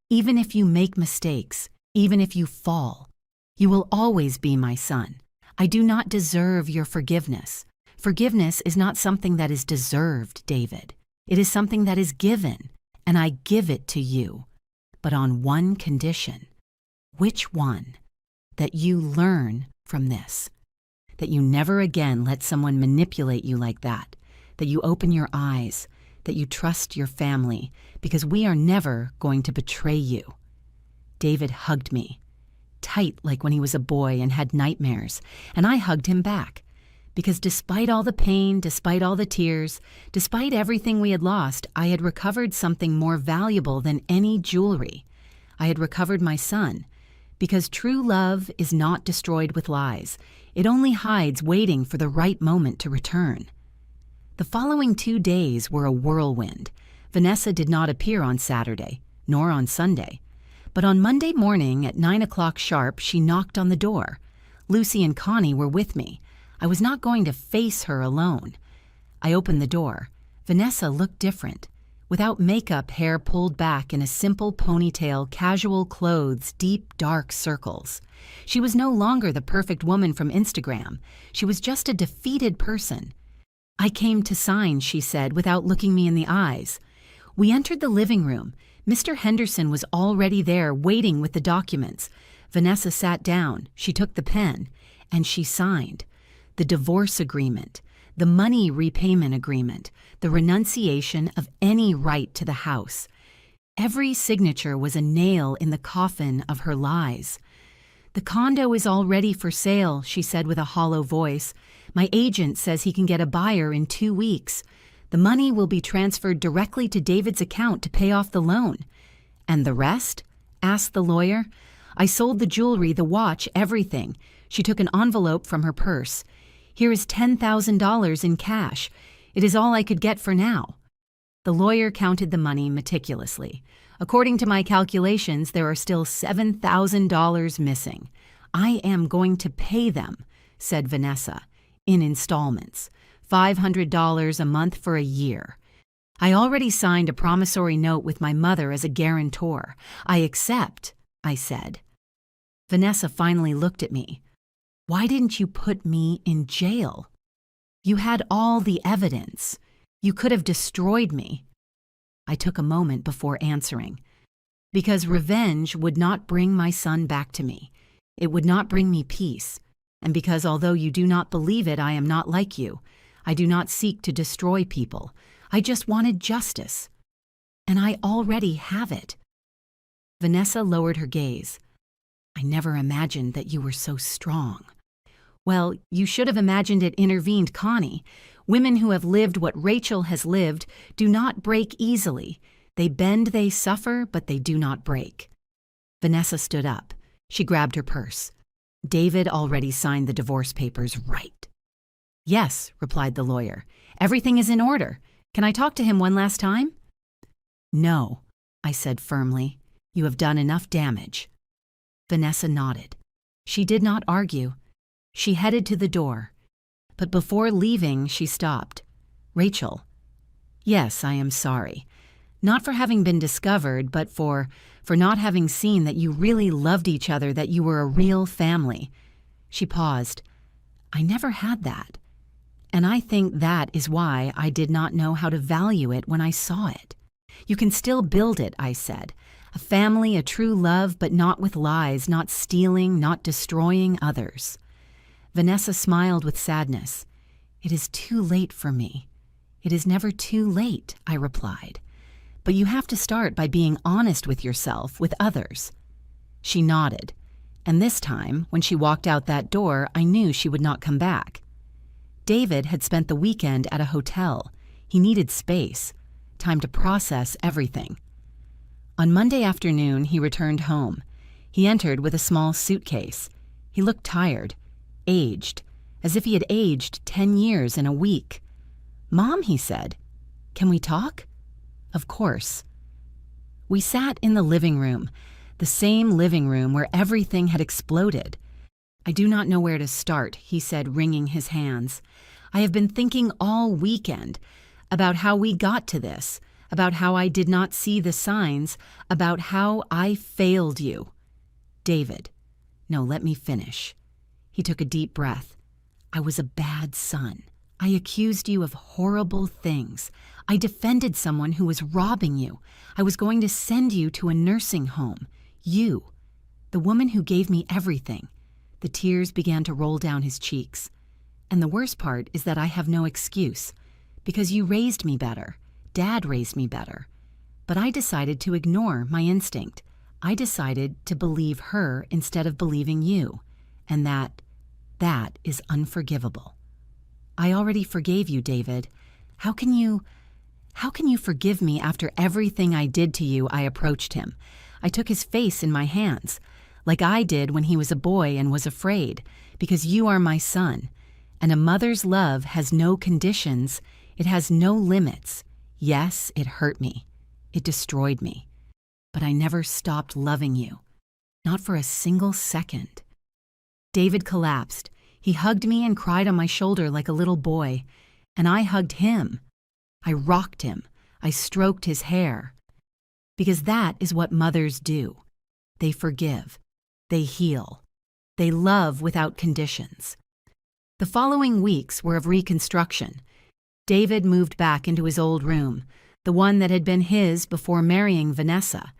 [SPEAKER 1] Even if you make mistakes, even if you fall, you will always be my son. I do not deserve your forgiveness. Forgiveness is not something that is deserved, David. It is something that is given, and I give it to you. But on one condition. Which one? That you learn from this. That you never again let someone manipulate you like that. That you open your eyes. That you trust your family, because we are never going to betray you. David hugged me, tight like when he was a boy and had nightmares, and I hugged him back. Because despite all the pain, despite all the tears, despite everything we had lost, I had recovered something more valuable than any jewelry. I had recovered my son. Because true love is not destroyed with lies. It only hides waiting for the right moment to return. The following 2 days were a whirlwind. Vanessa did not appear on Saturday, nor on Sunday. But on Monday morning at 9 o'clock sharp, she knocked on the door. Lucy and Connie were with me. I was not going to face her alone. I opened the door. Vanessa looked different. Without makeup, hair pulled back in a simple ponytail, casual clothes, deep, dark circles. She was no longer the perfect woman from Instagram. She was just a defeated person. I came to sign, she said, without looking me in the eyes. We entered the living room. Mr. Henderson was already there, waiting with the documents. Vanessa sat down. She took the pen, and she signed. The divorce agreement, the money repayment agreement, the renunciation of any right to the house. Every signature was a nail in the coffin of her lies. The condo is all ready for sale, she said with a hollow voice. My agent says he can get a buyer in 2 weeks. The money will be transferred directly to David's account to pay off the loan. And the rest? Asked the lawyer. I sold the jewelry, the watch, everything. She took an envelope from her purse. Here is $10,000 in cash. It is all I could get for now. The lawyer counted the money meticulously. According to my calculations, there are still $7,000 missing. I am going to pay them, said Vanessa, in installments, $500 a month for a year. I already signed a promissory note with my mother as a guarantor. I accept, I said. Vanessa finally looked at me. Why didn't you put me in jail? You had all the evidence. You could have destroyed me. I took a moment before answering. Because revenge would not bring my son back to me. It would not bring me peace. And because although you do not believe it, I am not like you. I do not seek to destroy people. I just wanted justice. And I already have it. Vanessa lowered her gaze. I never imagined that you were so strong. Well, you should have imagined it, intervened Connie. Women who have lived what Rachel has lived do not break easily. They bend, they suffer, but they do not break. Vanessa stood up. She grabbed her purse. David already signed the divorce papers, right? Yes, replied the lawyer. Everything is in order. Can I talk to him one last time? No, I said firmly. You have done enough damage. Vanessa nodded. She did not argue. She headed to the door. But before leaving, she stopped. Rachel. Yes, I am sorry. Not for having been discovered, but for not having seen that you really loved each other, that you were a real family. She paused. I never had that. And I think that is why I did not know how to value it when I saw it. You can still build it, I said. A family, a true love, but not with lies, not stealing, not destroying others. Vanessa smiled with sadness. It is too late for me. It is never too late, I replied. But you have to start by being honest with yourself, with others. She nodded, and this time, when she walked out that door, I knew she would not come back. David had spent the weekend at a hotel. He needed space, time to process everything. On Monday afternoon, he returned home. He entered with a small suitcase. He looked tired, aged, as if he had aged 10 years in a week. Mom, he said, can we talk? Of course. We sat in the living room, the same living room where everything had exploded. I do not know where to start, he said, wringing his hands. I have been thinking all weekend about how we got to this, about how I did not see the signs, about how I failed you. David. No, let me finish. He took a deep breath. I was a bad son. I accused you of horrible things. I defended someone who was robbing you. I was going to send you to a nursing home. You, the woman who gave me everything. The tears began to roll down his cheeks. And the worst part is that I have no excuse, because you raised me better. Dad raised me better. But I decided to ignore my instinct. I decided to believe her instead of believing you. And that is unforgivable. I already forgave you, David. How can you forgive me after everything I did to you? I approached him. I took his face in my hands, like I did when he was a boy and was afraid, because you are my son. And a mother's love has no conditions. It has no limits. Yes, it hurt me. It destroyed me. But I never stopped loving you. Not for a single second. David collapsed. He hugged me and cried on my shoulder like a little boy. And I hugged him. I rocked him. I stroked his hair. Because that is what mothers do. They forgive. They heal. They love without conditions. The following weeks were of reconstruction. David moved back into his old room, the one that had been his before marrying Vanessa.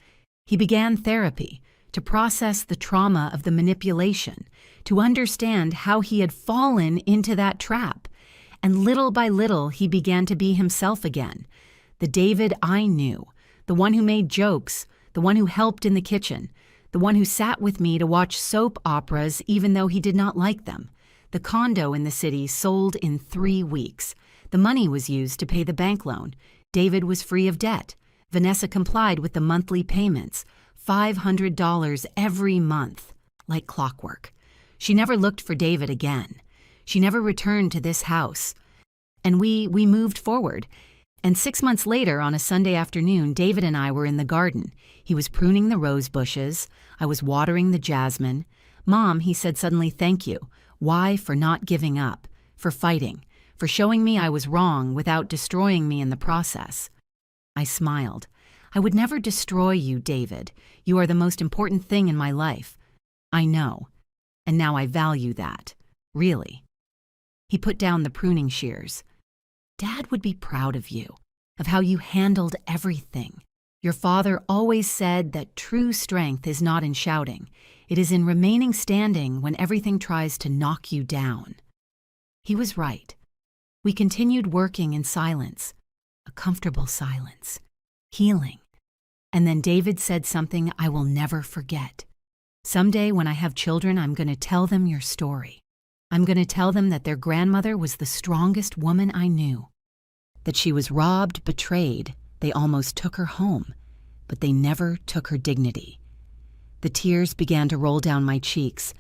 [SPEAKER 1] He began therapy to process the trauma of the manipulation, to understand how he had fallen into that trap. And little by little, he began to be himself again. The David I knew, the one who made jokes, the one who helped in the kitchen, the one who sat with me to watch soap operas even though he did not like them. The condo in the city sold in 3 weeks. The money was used to pay the bank loan. David was free of debt. Vanessa complied with the monthly payments, $500 every month, like clockwork. She never looked for David again. She never returned to this house. And we moved forward. And 6 months later, on a Sunday afternoon, David and I were in the garden. He was pruning the rose bushes. I was watering the jasmine. "Mom," he said suddenly, "thank you. Why? For not giving up, for fighting, for showing me I was wrong without destroying me in the process." I smiled. "I would never destroy you, David. You are the most important thing in my life." "I know. And now I value that. Really." He put down the pruning shears. "Dad would be proud of you, of how you handled everything. Your father always said that true strength is not in shouting. It is in remaining standing when everything tries to knock you down." He was right. We continued working in silence, a comfortable silence, healing. And then David said something I will never forget. "Someday when I have children, I'm going to tell them your story. I'm going to tell them that their grandmother was the strongest woman I knew. That she was robbed, betrayed. They almost took her home, but they never took her dignity." The tears began to roll down my cheeks.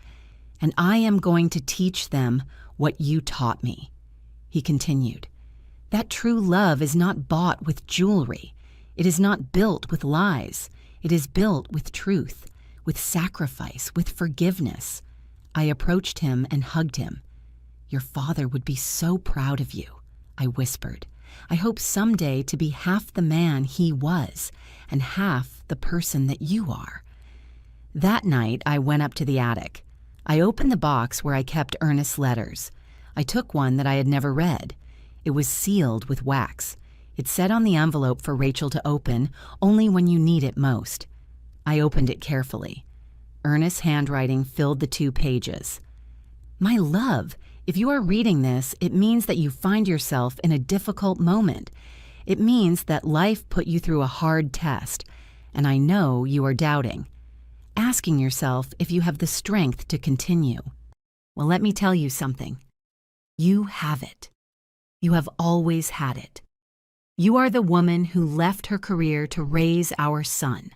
[SPEAKER 1] "And I am going to teach them what you taught me," he continued. "That true love is not bought with jewelry. It is not built with lies. It is built with truth, with sacrifice, with forgiveness." I approached him and hugged him. "Your father would be so proud of you," I whispered. "I hope someday to be half the man he was and half the person that you are." That night, I went up to the attic. I opened the box where I kept Ernest's letters. I took one that I had never read. It was sealed with wax. It said on the envelope for Rachel to open only when you need it most. I opened it carefully. Ernest's handwriting filled the 2 pages. "My love, if you are reading this, it means that you find yourself in a difficult moment. It means that life put you through a hard test, and I know you are doubting, asking yourself if you have the strength to continue. Well, let me tell you something. You have it. You have always had it. You are the woman who left her career to raise our son,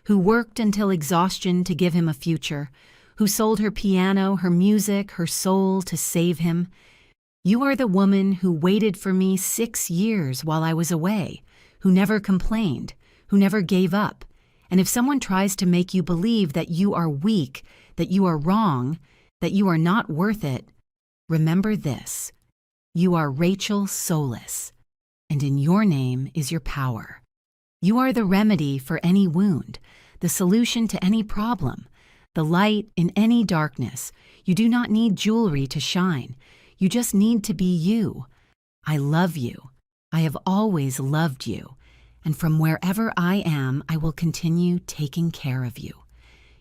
[SPEAKER 1] who worked until exhaustion to give him a future, who sold her piano, her music, her soul to save him. You are the woman who waited for me 6 years while I was away, who never complained, who never gave up. And if someone tries to make you believe that you are weak, that you are wrong, that you are not worth it, remember this. You are Rachel Solis, and in your name is your power. You are the remedy for any wound, the solution to any problem, the light in any darkness. You do not need jewelry to shine. You just need to be you. I love you. I have always loved you. And from wherever I am, I will continue taking care of you.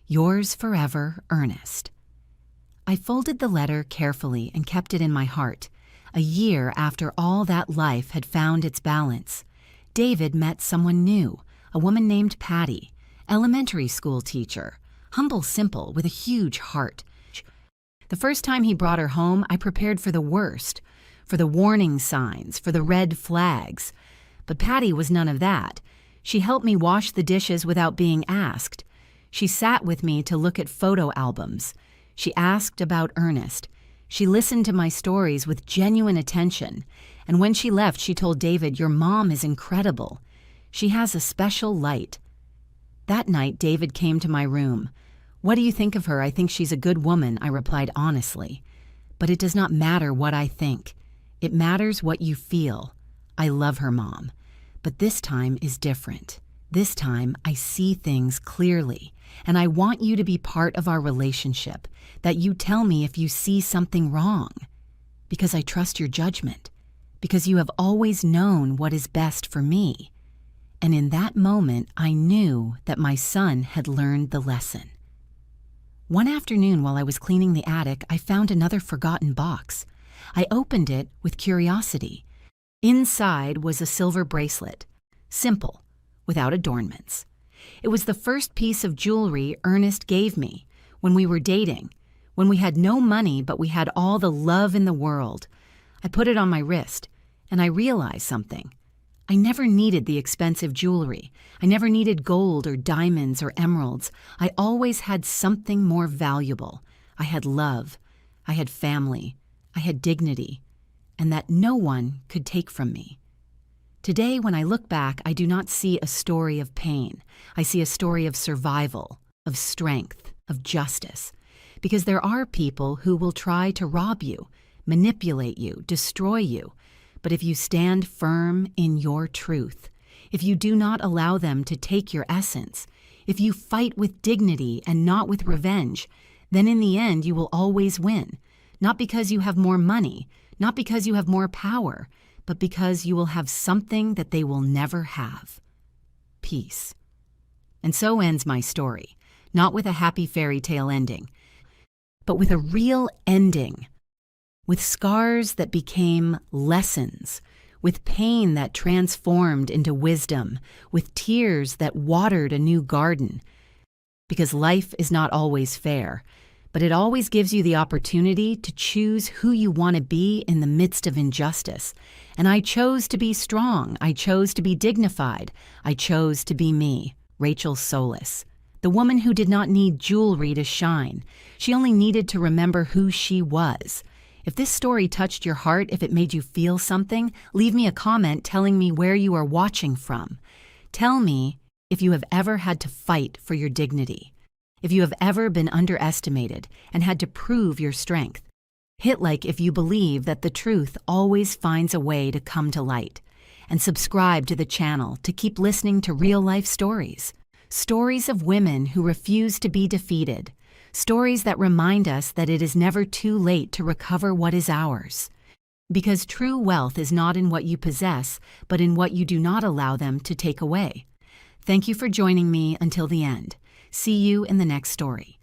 [SPEAKER 1] Yours forever, Ernest. I folded the letter carefully and kept it in my heart. A year after all that life had found its balance, David met someone new, a woman named Patty, elementary school teacher, humble, simple, with a huge heart. The first time he brought her home, I prepared for the worst, for the warning signs, for the red flags. But Patty was none of that. She helped me wash the dishes without being asked. She sat with me to look at photo albums. She asked about Ernest. She listened to my stories with genuine attention. And when she left, she told David, "Your mom is incredible. She has a special light." That night, David came to my room. "What do you think of her? I think she's a good woman," I replied honestly. "But it does not matter what I think. It matters what you feel. I love her, Mom. But this time is different. This time I see things clearly, and I want you to be part of our relationship, that you tell me if you see something wrong. Because I trust your judgment. Because you have always known what is best for me." And in that moment, I knew that my son had learned the lesson. One afternoon while I was cleaning the attic, I found another forgotten box. I opened it with curiosity. Inside was a silver bracelet, simple, without adornments. It was the first piece of jewelry Ernest gave me when we were dating, when we had no money but we had all the love in the world. I put it on my wrist, and I realized something. I never needed the expensive jewelry. I never needed gold or diamonds or emeralds. I always had something more valuable. I had love. I had family. I had dignity. And that no one could take from me. Today, when I look back, I do not see a story of pain. I see a story of survival, of strength, of justice. Because there are people who will try to rob you, manipulate you, destroy you. But if you stand firm in your truth, if you do not allow them to take your essence, if you fight with dignity and not with revenge, then in the end you will always win. Not because you have more money, not because you have more power, but because you will have something that they will never have: peace. And so ends my story, not with a happy fairy tale ending, but with a real ending, with scars that became lessons, with pain that transformed into wisdom, with tears that watered a new garden. Because life is not always fair, but it always gives you the opportunity to choose who you want to be in the midst of injustice. And I chose to be strong. I chose to be dignified. I chose to be me, Rachel Solis, the woman who did not need jewelry to shine. She only needed to remember who she was. If this story touched your heart, if it made you feel something, leave me a comment telling me where you are watching from. Tell me if you have ever had to fight for your dignity, if you have ever been underestimated and had to prove your strength. Hit like if you believe that the truth always finds a way to come to light. And subscribe to the channel to keep listening to real-life stories. Stories of women who refuse to be defeated. Stories that remind us that it is never too late to recover what is ours. Because true wealth is not in what you possess, but in what you do not allow them to take away. Thank you for joining me until the end. See you in the next story.